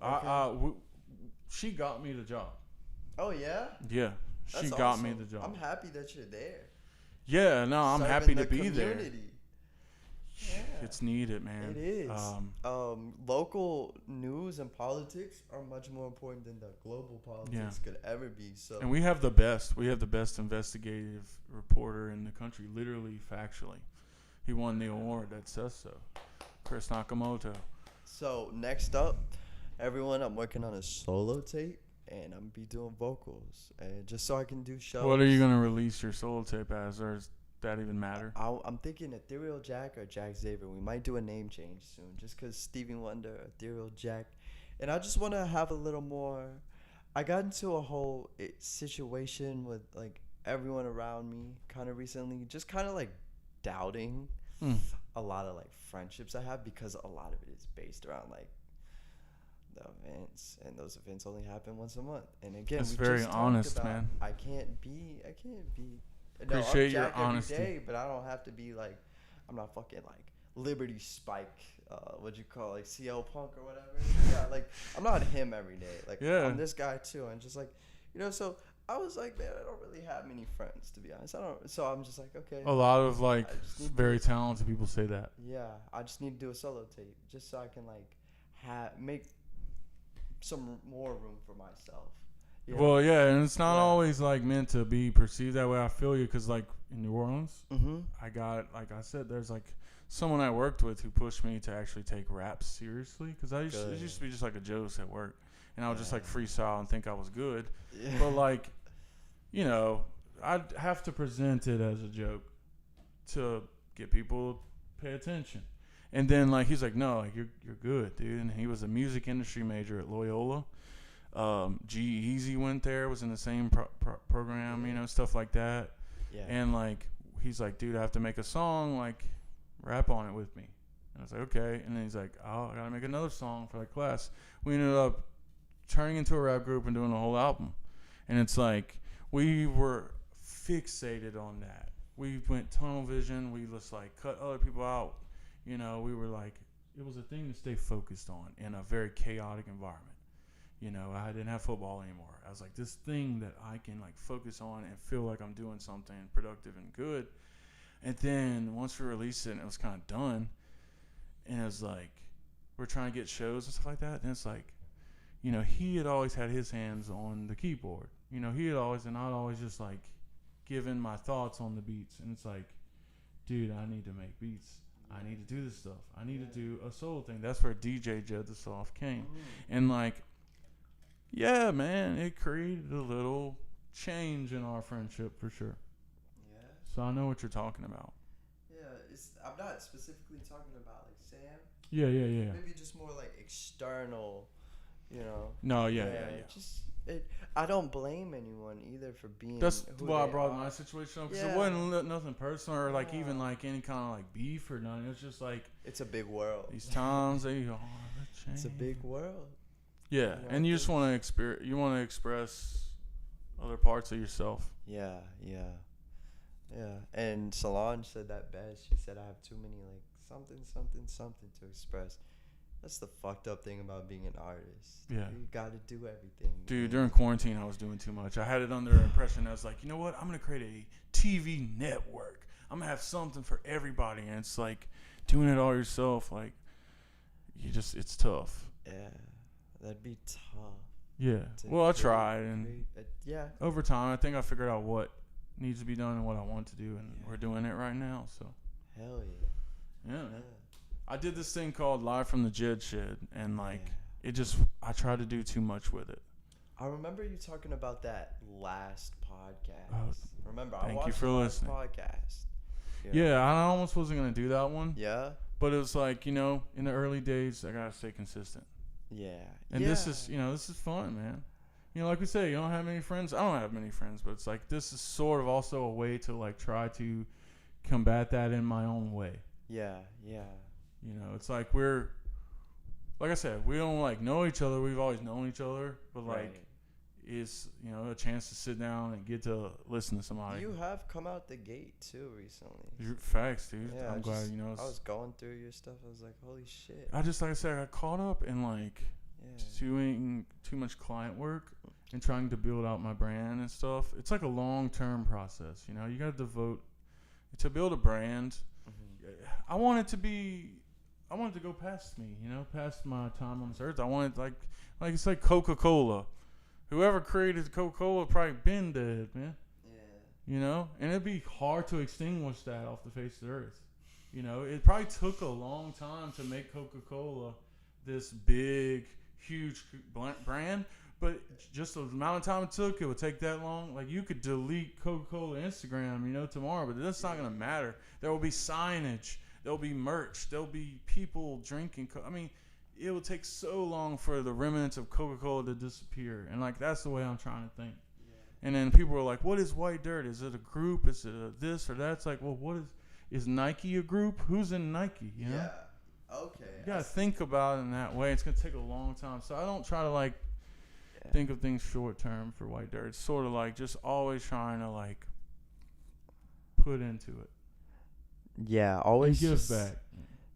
Okay. She got me the job. Oh yeah. Yeah, she got me the job. I'm happy that you're there. Yeah, no, I'm happy to be there. Yeah. It's needed, man. It is. Local news and politics are much more important than the global politics could ever be. So, and we have the best. We have the best investigative reporter in the country, literally, factually. He won the award. That says so. Chris Nakamoto. So next up, everyone, I'm working on a solo tape, and I'm gonna be doing vocals, and just so I can do shows. What are you gonna release your solo tape as, or is that even matter? I'm thinking Ethereal Jack or Jack Xavier. We might do a name change soon, just because Stevie Wonder, Ethereal Jack, and I just want to have a little more. I got into a whole situation with like everyone around me kind of recently, just kind of like doubting a lot of like friendships I have, because a lot of it is based around like the events, and those events only happen once a month. And again, that's very honest, man. I can't be. Appreciate your honesty. Every day, but I don't have to be like, I'm not fucking like Liberty Spike, what you call like CL Punk or whatever. Yeah, like I'm not him every day. Like I'm this guy too, and just like, you know. So I was like, man, I don't really have many friends, to be honest. So I'm just like, okay. A lot of like very talented people say that. Yeah, I just need to do a solo tape just so I can like make some more room for myself. Yeah. Well, yeah, and it's not always like meant to be perceived that way. I feel you, because like in New Orleans, I got, like I said, there's like someone I worked with who pushed me to actually take rap seriously, because it used to be just like a joke at work, and I would just like freestyle and think I was good, but like, you know, I'd have to present it as a joke to get people to pay attention. And then like he's like, no, like you're good, dude. And he was a music industry major at Loyola. G-Eazy went there, was in the same program, you know, stuff like that. Yeah. And like he's like, dude, I have to make a song, like rap on it with me. And I was like, okay. And then he's like, oh, I gotta make another song for like class. We ended up turning into a rap group and doing a whole album. And it's like we were fixated on that. We went tunnel vision. We just like cut other people out. You know, we were like, it was a thing to stay focused on in a very chaotic environment. You know, I didn't have football anymore. I was like, this thing that I can like focus on and feel like I'm doing something productive and good. And then once we released it and it was kind of done, and it was like, we're trying to get shows and stuff like that. And it's like, you know, he had always had his hands on the keyboard. You know, he had always, and I'd always just like given my thoughts on the beats. And it's like, dude, I need to make beats. I need to do this stuff. I need to do a solo thing. That's where DJ Jed the Sloth came. And like, yeah, man, it created a little change in our friendship for sure. Yeah. So I know what you're talking about. Yeah, I'm not specifically talking about like Sam. Yeah. Maybe just more like external, you know. No, yeah. Just I don't blame anyone either for being. That's why I brought my situation up, because it wasn't nothing personal or like even like any kind of like beef or nothing. It's just like it's a big world. These times change. It's a big world. Yeah, you know, and you just want to express other parts of yourself. Yeah. Yeah, and Solange said that best. She said I have too many like something to express. That's the fucked up thing about being an artist. Yeah. You got to do everything. Dude, during quarantine, I was doing too much. I had it under impression. I was like, you know what? I'm going to create a TV network. I'm going to have something for everybody. And it's like doing it all yourself. Like, it's tough. Yeah, that'd be tough. Yeah. Well, I tried. And yeah. over time, I think I figured out what needs to be done and what I want to do. And we're doing it right now. So. Hell yeah. Yeah. I did this thing called Live from the Jed Shed, and like I tried to do too much with it. I remember you talking about that last podcast. Remember, thank I watched you for the last listening. podcast. Yeah, I almost wasn't gonna do that one. Yeah. But it was like, in the early days, I gotta stay consistent. Yeah. And this is fun, man. Like we say, you don't have many friends. I don't have many friends, but it's like this is sort of also a way to like try to combat that in my own way. Yeah. Yeah. It's like like I said, we don't like know each other. We've always known each other, but like it's a chance to sit down and get to listen to somebody. You have come out the gate too recently. Facts, dude. Yeah, I'm glad. I was going through your stuff. I was like, holy shit. I just like I said, I got caught up in like doing too much client work and trying to build out my brand and stuff. It's like a long-term process. You got to devote to build a brand. Mm-hmm. I want it to go past me, past my time on this earth. I want it like it's like Coca-Cola. Whoever created Coca-Cola probably been dead, man. Yeah. And it'd be hard to extinguish that off the face of the earth. It probably took a long time to make Coca-Cola this big, huge brand, but just the amount of time it took, it would take that long. Like, you could delete Coca-Cola Instagram, tomorrow, but that's not going to matter. There will be signage. There'll be merch. There'll be people drinking. It will take so long for the remnants of Coca-Cola to disappear. And, like, that's the way I'm trying to think. Yeah. And then people are like, what is White Dirt? Is it a group? Is it a this or that? It's like, well, what is Nike a group? Who's in Nike, Yeah. Okay. You got to think about it in that way. It's going to take a long time. So I don't try to, like, think of things short term for White Dirt. It's sort of like just always trying to, like, put into it. Yeah, always give just back.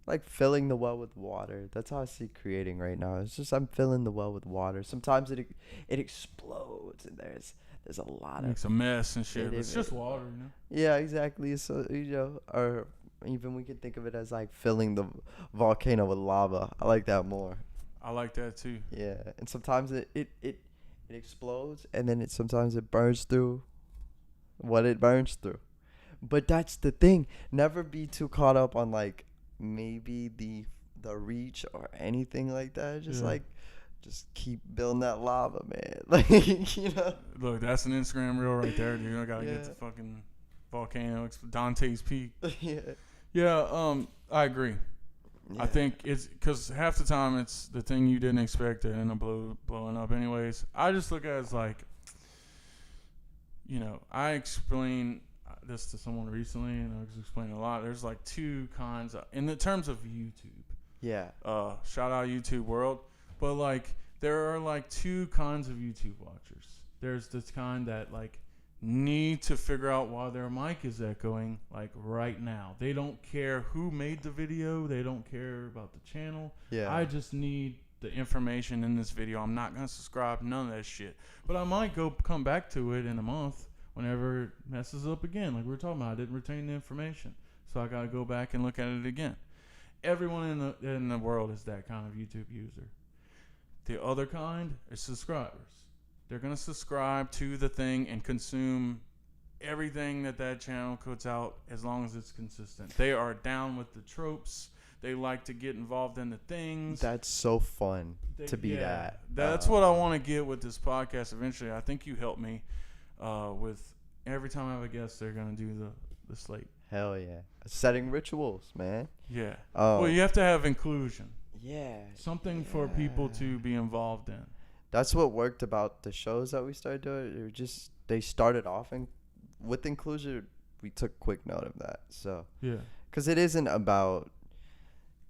Like filling the well with water. That's how I see creating right now. It's just I'm filling the well with water. Sometimes it explodes and there's a lot of makes a mess and shit. It's just water, Yeah, exactly. So or even we could think of it as like filling the volcano with lava. I like that more. I like that too. Yeah, and sometimes it explodes and then sometimes it burns through what it burns through. But that's the thing. Never be too caught up on like maybe the reach or anything like that. Just just keep building that lava, man. Like, Look, that's an Instagram reel right there, dude. I gotta get the fucking volcano, Dante's Peak. Yeah, I agree. Yeah. I think it's because half the time it's the thing you didn't expect to end up blowing up anyways. I just look at it as like, I explain this to someone recently, and I was explaining a lot. There's like two kinds in the terms of YouTube. Yeah. Shout out YouTube world. But like there are like two kinds of YouTube watchers. There's this kind that like need to figure out why their mic is echoing like right now. They don't care who made the video. They don't care about the channel. Yeah. I just need the information in this video. I'm not gonna subscribe. None of that shit. But I might come back to it in a month. Whenever it messes up again, like we were talking about, I didn't retain the information, so I got to go back and look at it again. Everyone in the world is that kind of YouTube user. The other kind is subscribers. They're gonna subscribe to the thing and consume everything that channel puts out as long as it's consistent. They are down with the tropes. They like to get involved in the things. That's so fun to be that. That's what I want to get with this podcast eventually. I think you helped me. With every time I have a guest, they're gonna do the slate. Hell yeah, setting rituals, man. Yeah. Well, you have to have inclusion. Yeah. Something for people to be involved in. That's what worked about the shows that we started doing. They started off with inclusion. We took quick note of that. So yeah, because it isn't about.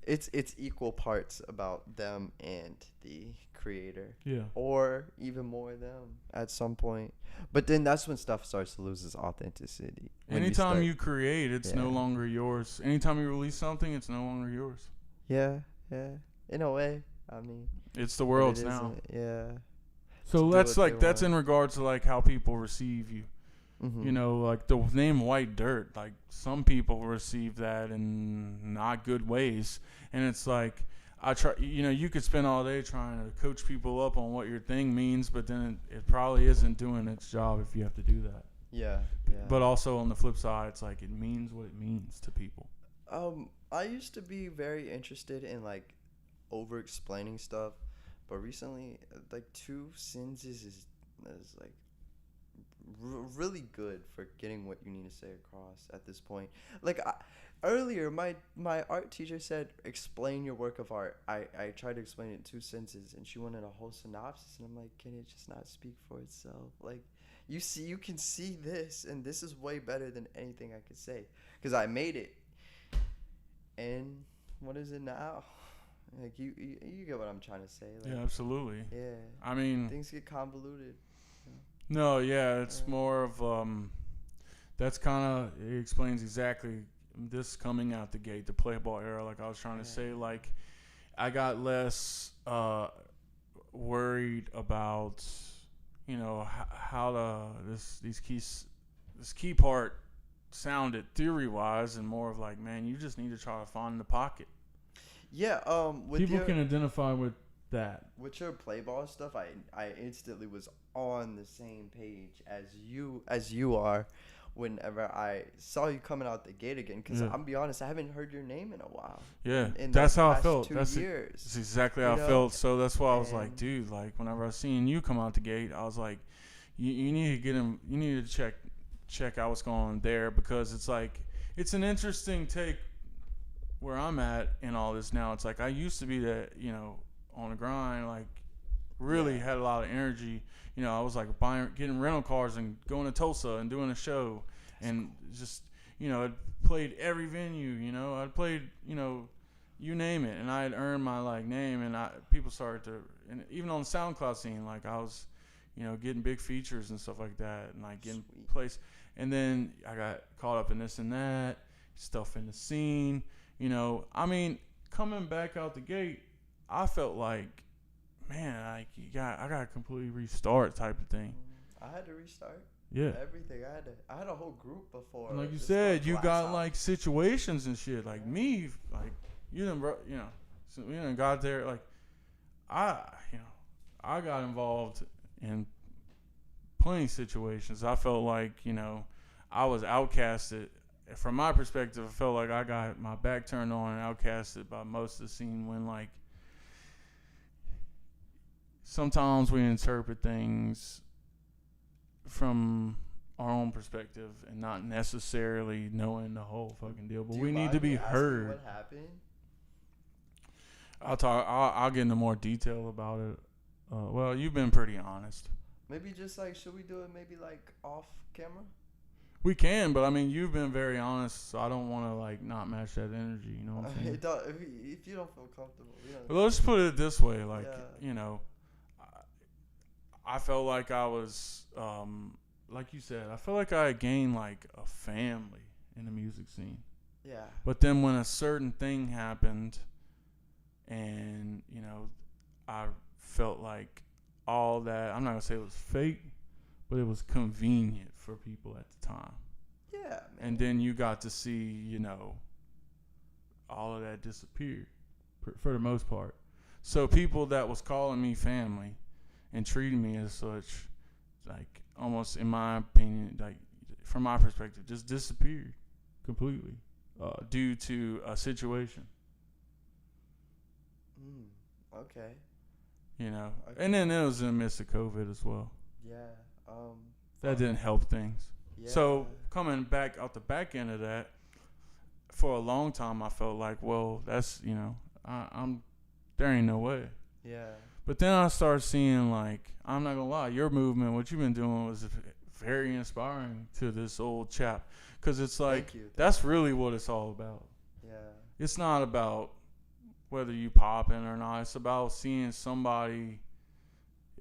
It's equal parts about them and the creator. Yeah. Or even more them at some point. But then that's when stuff starts to lose its authenticity. Anytime you create, it's no Yeah. longer yours. Anytime you release something, it's no longer yours. Yeah, yeah. In a way, I mean, It's the but world's it now. isn't. Yeah. So do that's what like they that's in want. regards to like how people receive you. Mm-hmm. You know, like the name White Dirt, like some people receive that in not good ways. And it's like, I try, you know, you could spend all day trying to coach people up on what your thing means, but then it probably isn't doing its job if you have to do that. Yeah, yeah. But also on the flip side, it's like it means what it means to people. I used to be very interested in like over explaining stuff, but recently, like 2 sentences is like really good for getting what you need to say across at this point. Like earlier, my art teacher said, "Explain your work of art." I tried to explain it in 2 sentences, and she wanted a whole synopsis, and I'm like, can it just not speak for itself? Like, you can see this, and this is way better than anything I could say, because I made it. And what is it now? Like you get what I'm trying to say. Like, Yeah, absolutely. yeah. I mean, Things get convoluted. no, yeah, it's more of that's kind of, it explains exactly this coming out the gate, the PLAYBAW era. Like I was trying to say, like I got less worried about, you know, how this key part sounded theory wise, and more of like, man, you just need to try to find the pocket. Yeah. With People your, can identify with that. with your PLAYBAW stuff, I instantly was on the same page as you are. Whenever I saw you coming out the gate again, because Yeah. I'm be honest, I haven't heard your name in a while. Yeah, In that's the how I past felt. 2 That's years. That's exactly how You I know? felt. So that's why I was like, And- dude, like whenever I seen you come out the gate, I was like, you need to get him. You need to check out what's going on there, because it's like it's an interesting take where I'm at in all this now. It's like I used to be that, you know, on the grind, like really Yeah. had a lot of energy. You know, I was like getting rental cars and going to Tulsa and doing a show, and just, you know, I'd played every venue. You know, I'd played, you know, you name it, and I had earned my like name, and people started to, and even on the SoundCloud scene, like I was, you know, getting big features and stuff like that, and like getting Sweet. placed. And then I got caught up in this and that stuff in the scene. You know, I mean, coming back out the gate, I felt like, man, like I got to completely restart type of thing. I had to restart Yeah. everything. I had a whole group before. And like you Just said, going you blast got out. like situations and shit. Like me, like you done, you know, so we done got there. Like I got involved in plenty of situations. I felt like, you know, I was outcasted. From my perspective, I felt like I got my back turned on and outcasted by most of the scene, when like sometimes we interpret things from our own perspective and not necessarily knowing the whole fucking deal. But Do we you need mind to me be asking heard. What happened? I'll get into more detail about it. Well, you've been pretty honest. Maybe just like, should we do it maybe like off camera? We can, but I mean, you've been very honest, so I don't want to like not match that energy. You know what I'm saying? If you don't feel comfortable, we don't. But let's put it this way, like, Yeah. you know, I felt like I was, like you said, I felt like I had gained like a family in the music scene. Yeah. But then when a certain thing happened, and you know, I felt like all that, I'm not gonna say it was fake, but it was convenient for people at the time. Yeah, man. And then you got to see, you know, all of that disappear for the most part. So people that was calling me family and treating me as such, like almost, in my opinion, like from my perspective, just disappeared completely due to a situation. Okay. You know, Okay. and then it was in the midst of COVID as well. Yeah. That didn't help things. Yeah. So coming back out the back end of that, for a long time I felt like, well, that's, you know, I'm there ain't no way. Yeah. But then I started seeing, like, I'm not gonna lie, your movement, what you've been doing, was very inspiring to this old chap, because it's like Thank you. that's really what it's all about. Yeah. It's not about whether you popping or not. It's about seeing somebody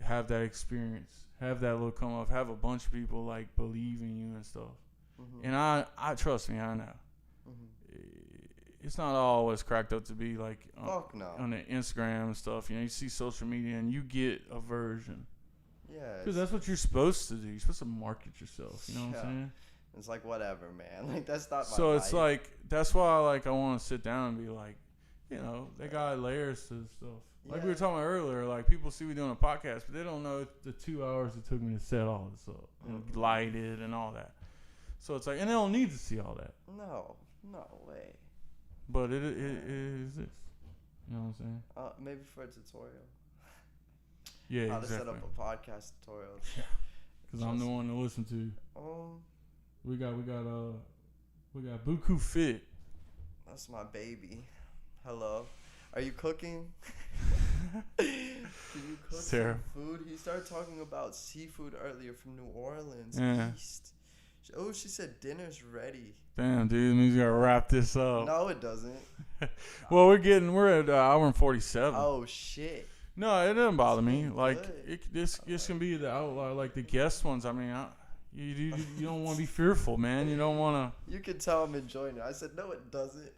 have that experience, have that look come up, have a bunch of people like believe in you and stuff. And I trust me, I know. It's not always cracked up to be like Fuck no. on the Instagram and stuff. You know, you see social media and you get a version. Yeah. Because that's what you're supposed to do. You're supposed to market yourself. You know what I'm saying? It's like, whatever, man. Like, that's not my So life. it's like, that's why I want to sit down and be like, you know, they got layers to the stuff. Like we were talking about earlier, like people see we doing a podcast, but they don't know the 2 hours it took me to set all this up and light it and all that. So it's like, and they don't need to see all that. No way. But it exists. You know what I'm saying? Maybe for a tutorial. Yeah, How exactly. to set up a podcast tutorial. Because I'm the one to listen to. We got Buku Fit. That's my baby. Hello. Are you cooking? Can you cook Sarah. some food? He started talking about seafood earlier from New Orleans. Yeah. East. Oh, she said dinner's ready. Damn, dude, it means we gotta wrap this up. No, it doesn't. Well, we're at hour and 47. Oh shit. No, it doesn't bother me. Good. Like this can be the outlier, like the guest ones. I mean, you don't want to be fearful, man. You don't want to. You can tell I'm enjoying it. I said no, it doesn't.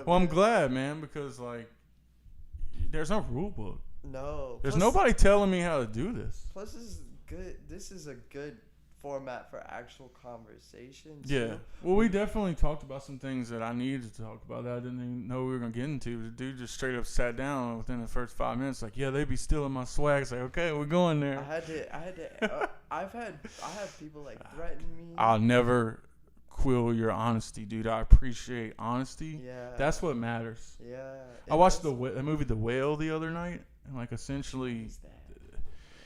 Well, I'm glad, man, because like there's no rule book. No. There's nobody telling me how to do this. Plus, this is good. This is a good format for actual conversations. Yeah. Well, we definitely talked about some things that I needed to talk about that I didn't even know we were gonna get into. The dude just straight up sat down within the first 5 minutes, like, yeah, they be stealing my swag. It's like, okay, we're going there. I had to. I have people like threaten me. I'll never quill your honesty, dude. I appreciate honesty. Yeah. That's what matters. Yeah. I watched the movie The Whale the other night, and like essentially,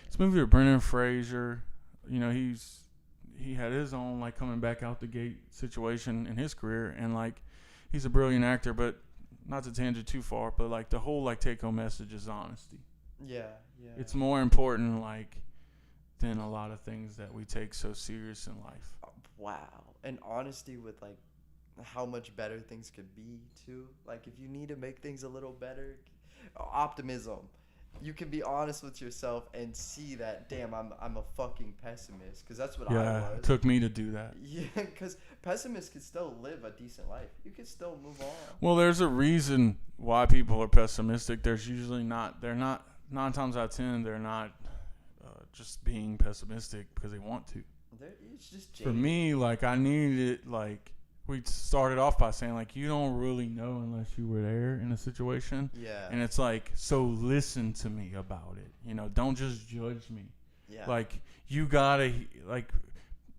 it's a movie with Brendan Fraser. You know, he had his own like coming back out the gate situation in his career, and like he's a brilliant actor, but not to tangent too far, but like the whole like take home message is honesty. Yeah. It's more important like than a lot of things that we take so serious in life. Wow. And honesty with like how much better things could be too. Like if you need to make things a little better, optimism. You can be honest with yourself and see that, damn, I'm a fucking pessimist, because that's what I was. Yeah, it took me to do that. Yeah, because pessimists can still live a decent life. You can still move on. Well, there's a reason why people are pessimistic. There's usually not. They're not. 9 times out of 10, they're not just being pessimistic because they want to. It's just for me, like I needed it. Like we started off by saying, like you don't really know unless you were there in a situation. Yeah. And it's like, so listen to me about it. You know, don't just judge me. Yeah. Like you gotta like.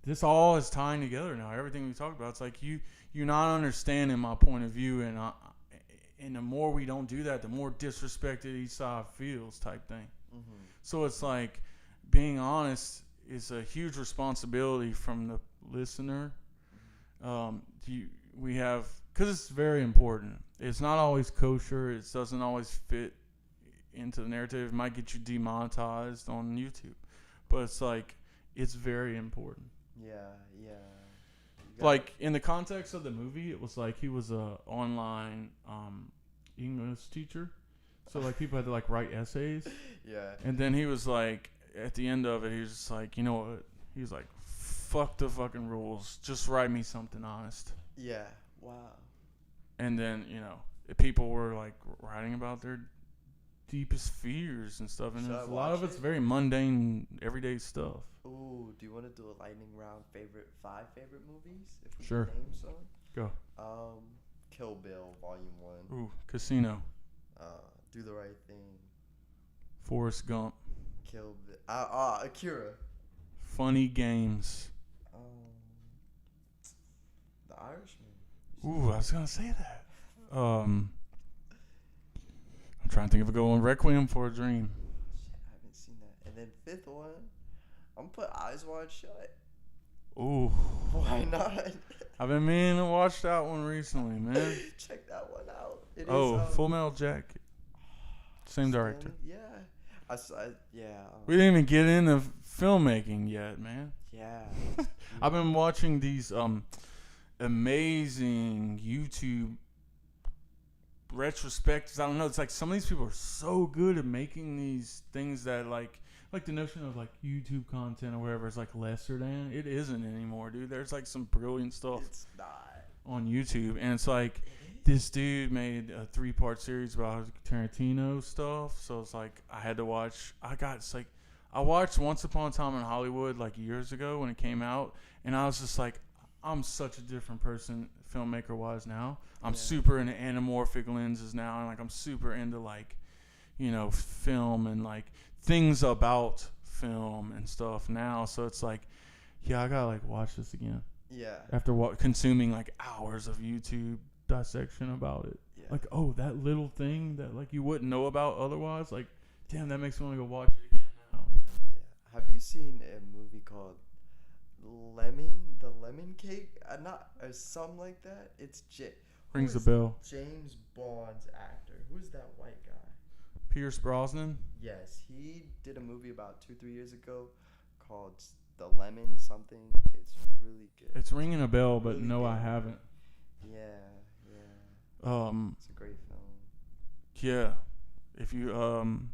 This all is tying together now. Everything we talked about, it's like you're not understanding my point of view, and the more we don't do that, the more disrespected each side feels, type thing. Mm-hmm. So it's like being honest is a huge responsibility from the listener. We have, because it's very important. It's not always kosher. It doesn't always fit into the narrative. It might get you demonetized on YouTube, but it's like it's very important. Yeah. Like in the context of the movie, it was like he was a online English teacher, so like people had to like write essays. Yeah. And then he was like, at the end of it, he was just like, you know what? He was like, fuck the fucking rules. Just write me something honest. Yeah. Wow. And then, you know, people were like writing about their deepest fears and stuff, and a lot of it's very mundane, everyday stuff. Ooh, do you want to do a lightning round? 5 favorite movies? If we Sure. can name some. Go. Kill Bill, Volume 1. Ooh, Casino. Do the Right Thing. Forrest Gump. Kill Bill. Akira. Funny Games. The Irishman. Ooh, I was gonna say that. I'm trying to think of a good one. Requiem for a Dream. Shit, I haven't seen that. And then 5th one, I'm gonna put Eyes Wide Shut. Ooh. Why not? I've been meaning to watch that one recently, man. Check that one out. It is, Full Metal Jacket. Same director. Yeah. We didn't even get into filmmaking yet, man. Yeah. I've been watching these amazing YouTube retrospectives. I don't know. It's like some of these people are so good at making these things that like the notion of like YouTube content or whatever is like lesser than. It isn't anymore, dude. There's like some brilliant stuff. It's not on YouTube, and it's like this dude made a 3-part series about Tarantino stuff. So it's like I had to watch. I watched Once Upon a Time in Hollywood like years ago when it came out, and I was just like, I'm such a different person filmmaker wise now. I'm super into anamorphic lenses now, and like I'm super into like, film and like things about film and stuff now. So it's like, yeah, I gotta like watch this again. Yeah. After consuming like hours of YouTube dissection about it. Yeah. Like, oh, that little thing that like you wouldn't know about otherwise. Like, damn, that makes me want to go watch it again now. Yeah. Have you seen a movie called The Lemon Cake? Or something like that. It's rings a bell. James Bond's actor. Who's that white guy? Pierce Brosnan. Yes, he did a movie about 2-3 years ago called The Lemon something. It's really good. It's ringing a bell, but really no, good. I haven't. Yeah. It's a great film. Yeah, if you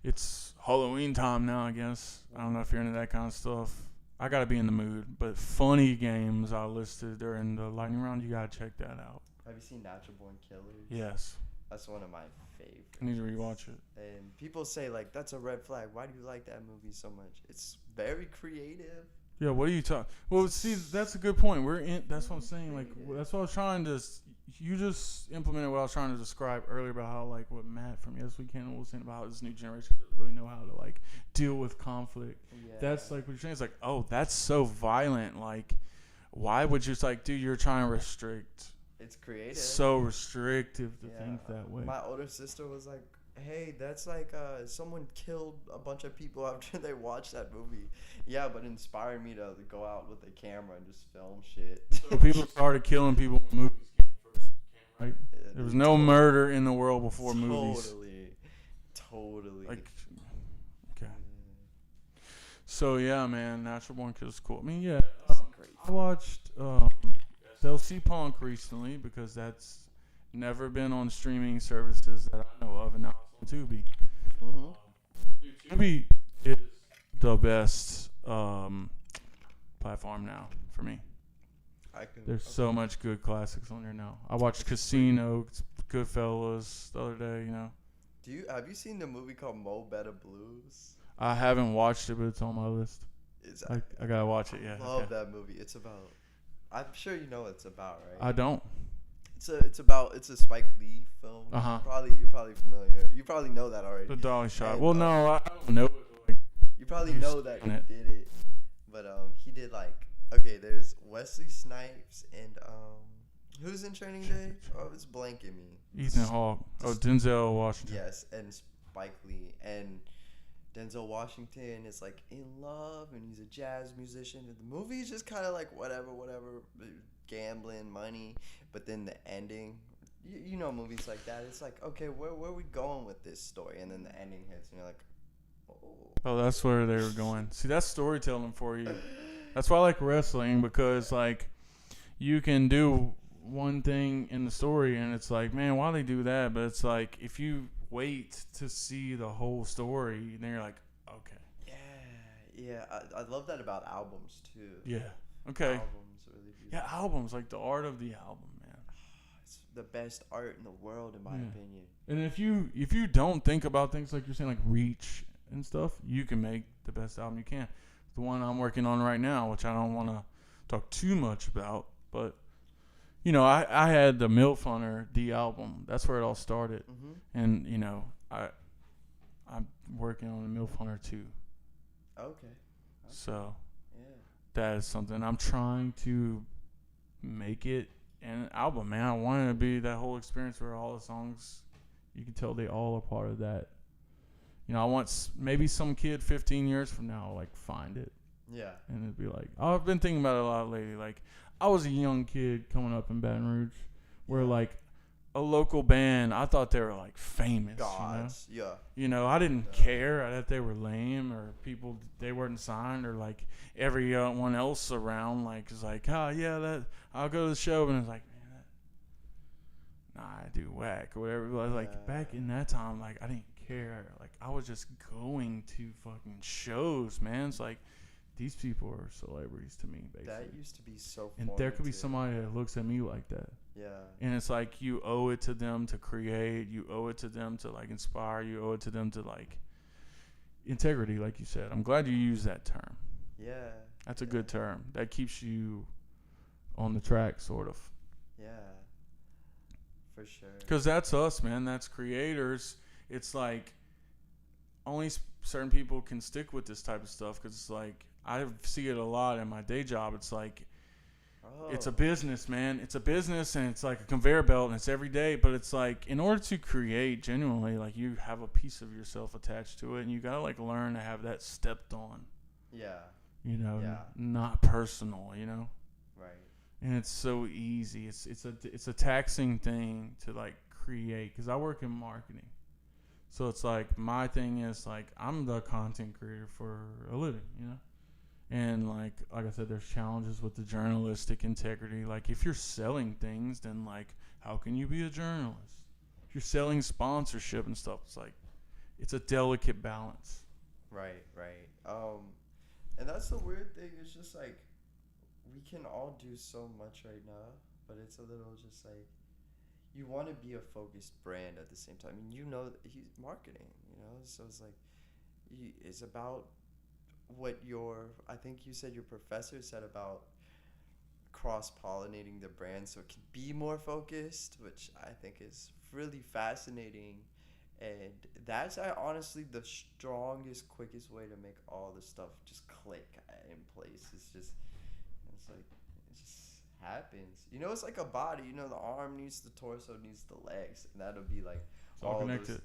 it's Halloween time now, I guess. I don't know if you're into that kind of stuff. I gotta be in the mood, but funny games I listed during the lightning round. You gotta check that out. Have you seen Natural Born Killers? Yes. That's one of my favorites. I need to rewatch it. And people say like that's a red flag. Why do you like that movie so much? It's very creative. Yeah, what are you talking? Well, see, that's a good point. That's what I'm saying. Like, that's what I was trying to. You just implemented what I was trying to describe earlier about how, like, what Matt from Yes We Can was saying about how this new generation doesn't really know how to like deal with conflict. Yeah. That's like what you're saying. It's like, oh, that's so violent. Like, why would you? It's like, dude, you're trying to restrict. It's creative. So restrictive to think that way. My older sister was like, hey, that's like someone killed a bunch of people after they watched that movie. Yeah, but it inspired me to go out with a camera and just film shit. So people started killing people when movies first came, right? Yeah, there was no murder in the world before movies. Totally. Like, okay. So yeah, man, Natural Born Killers is cool. I mean, yeah, I watched SLC Punk recently because that's never been on streaming services that I know of, and now it's on Tubi. Mm-hmm. Tubi is the best platform now for me. There's so much good classics on there now. I watched Casino, Goodfellas the other day. Have you seen the movie called Mo Better Blues? I haven't watched it, but it's on my list. I gotta watch it. Yeah, I love that movie. It's about. I'm sure you know what it's about, right? I don't. It's a Spike Lee film. You're probably familiar. You probably know that already. The dolly shot. And, no, I don't know. You probably know that he did it, but he did there's Wesley Snipes and who's in Training Day? Oh, it's blanking me. Ethan Hawke. Oh, Denzel Washington. Yes, and Spike Lee and Denzel Washington is like in love and he's a jazz musician. And the movie is just kind of like whatever, gambling, money. But then the ending, you know movies like that. It's like, okay, where are we going with this story? And then the ending hits and you're like, oh, that's where they were going. See, that's storytelling for you. That's why I like wrestling, because like you can do one thing in the story and it's like, man, why they do that? But it's like if you wait to see the whole story, then you're like, okay. Yeah. I love that about albums too. Yeah. Okay. Albums are really beautiful. Yeah, albums, like the art of the album, man. It's the best art in the world, in my opinion. And if you don't think about things like you're saying, like reach and stuff, you can make the best album you can. The one I'm working on right now, which I don't want to talk too much about, but I had the MILF Hunter D album. That's where it all started. Mm-hmm. And I'm working on the MILF Hunter 2. Okay. So that is something I'm trying to make it an album, man. I want it to be that whole experience where all the songs, you can tell they all are part of that. I want maybe some kid 15 years from now like find it. Yeah. And it'd be like, I've been thinking about it a lot lately. Like, I was a young kid coming up in Baton Rouge where like a local band, I thought they were like famous. Gods. Yeah. I didn't care. I thought they were lame or people, they weren't signed, or like everyone else around like is like, oh yeah, that I'll go to the show, and it's like, man, nah, I do whack or whatever. But like back in that time, like I didn't care. Like I was just going to fucking shows, man. It's like these people are celebrities to me, basically. That used to be so and there could be somebody that looks at me like that. Yeah. And it's like you owe it to them to create. You owe it to them to like inspire. You owe it to them to like integrity, like you said. I'm glad you used that term. Yeah. That's a good term. That keeps you on the track, sort of. Yeah. For sure. Because that's us, man. That's creators. It's like only certain people can stick with this type of stuff because it's like I see it a lot in my day job. It's like it's a business, man. It's a business and it's like a conveyor belt and it's every day. But it's like in order to create genuinely, like you have a piece of yourself attached to it and you got to like learn to have that stepped on. Yeah. You know, Yeah. not personal, you know? Right. And it's so easy. It's a taxing thing to like create because I work in marketing. So it's like my thing is like I'm the content creator for a living, you know? And like I said, there's challenges with the journalistic integrity. Like if you're selling things, then like how can you be a journalist? If you're selling sponsorship and stuff, it's like it's a delicate balance. Right. And that's the weird thing. It's just like we can all do so much right now, but it's a little just like you want to be a focused brand at the same time. I mean, you know, he's marketing, you know, so it's like it's about what I think you said your professor said about cross-pollinating the brand so it can be more focused, which I think is really fascinating. And that's honestly the strongest, quickest way to make all this stuff just click in place. It's like it just happens. You know, it's like a body. You know, the arm needs the torso, needs the legs, and that'll be like it's all connected.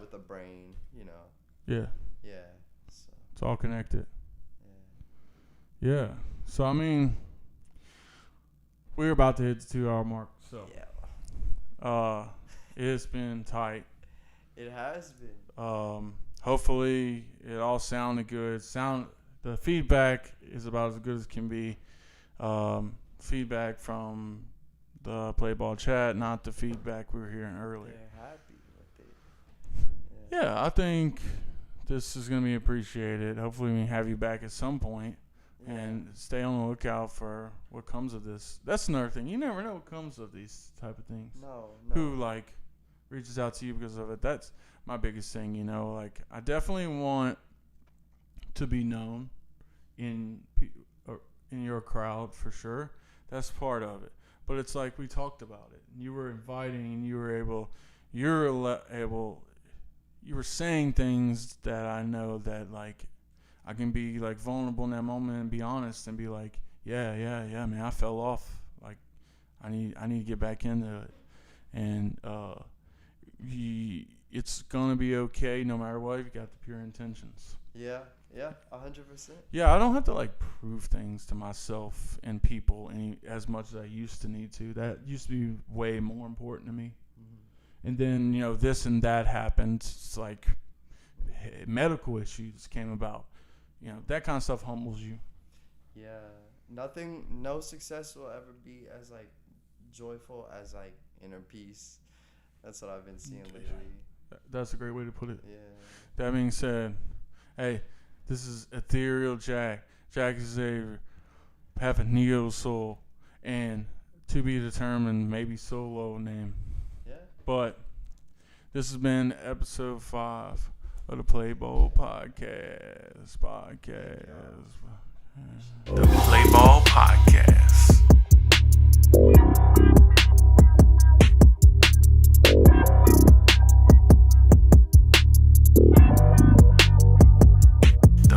With the brain. You know. Yeah. Yeah. So. It's all connected. Yeah. Yeah. So I mean, we're about to hit the 2-hour mark. So. Yeah. It's been tight. It has been. Hopefully it all sounded good. The feedback is about as good as it can be. Feedback from the PLAYBAW chat, not the feedback we were hearing earlier. They're happy with it. Yeah, I think this is going to be appreciated. Hopefully we can have you back at some point. Yeah. And stay on the lookout for what comes of this. That's another thing. You never know what comes of these type of things. No. Who like reaches out to you because of it. That's my biggest thing, you know. Like I definitely want to be known in your crowd for sure. That's part of it. But it's like we talked about it. You were inviting and you were saying things that I know that like I can be like vulnerable in that moment and be honest and be like, yeah, man, I fell off. Like I need to get back into it. And it's gonna be okay no matter what if you got the pure intentions. Yeah, 100%. Yeah, I don't have to like prove things to myself and people as much as I used to need to. That used to be way more important to me. Mm-hmm. And then, you know, this and that happened. It's like medical issues came about. You know, that kind of stuff humbles you. Yeah, no success will ever be as like joyful as like inner peace. That's what I've been seeing lately. That's a great way to put it. Yeah. That being said, hey, this is Ethereal Jack XAVIER, have a Neosoul, and to be determined maybe solo name. Yeah. But this has been episode 5 of the PLAYBAW podcast.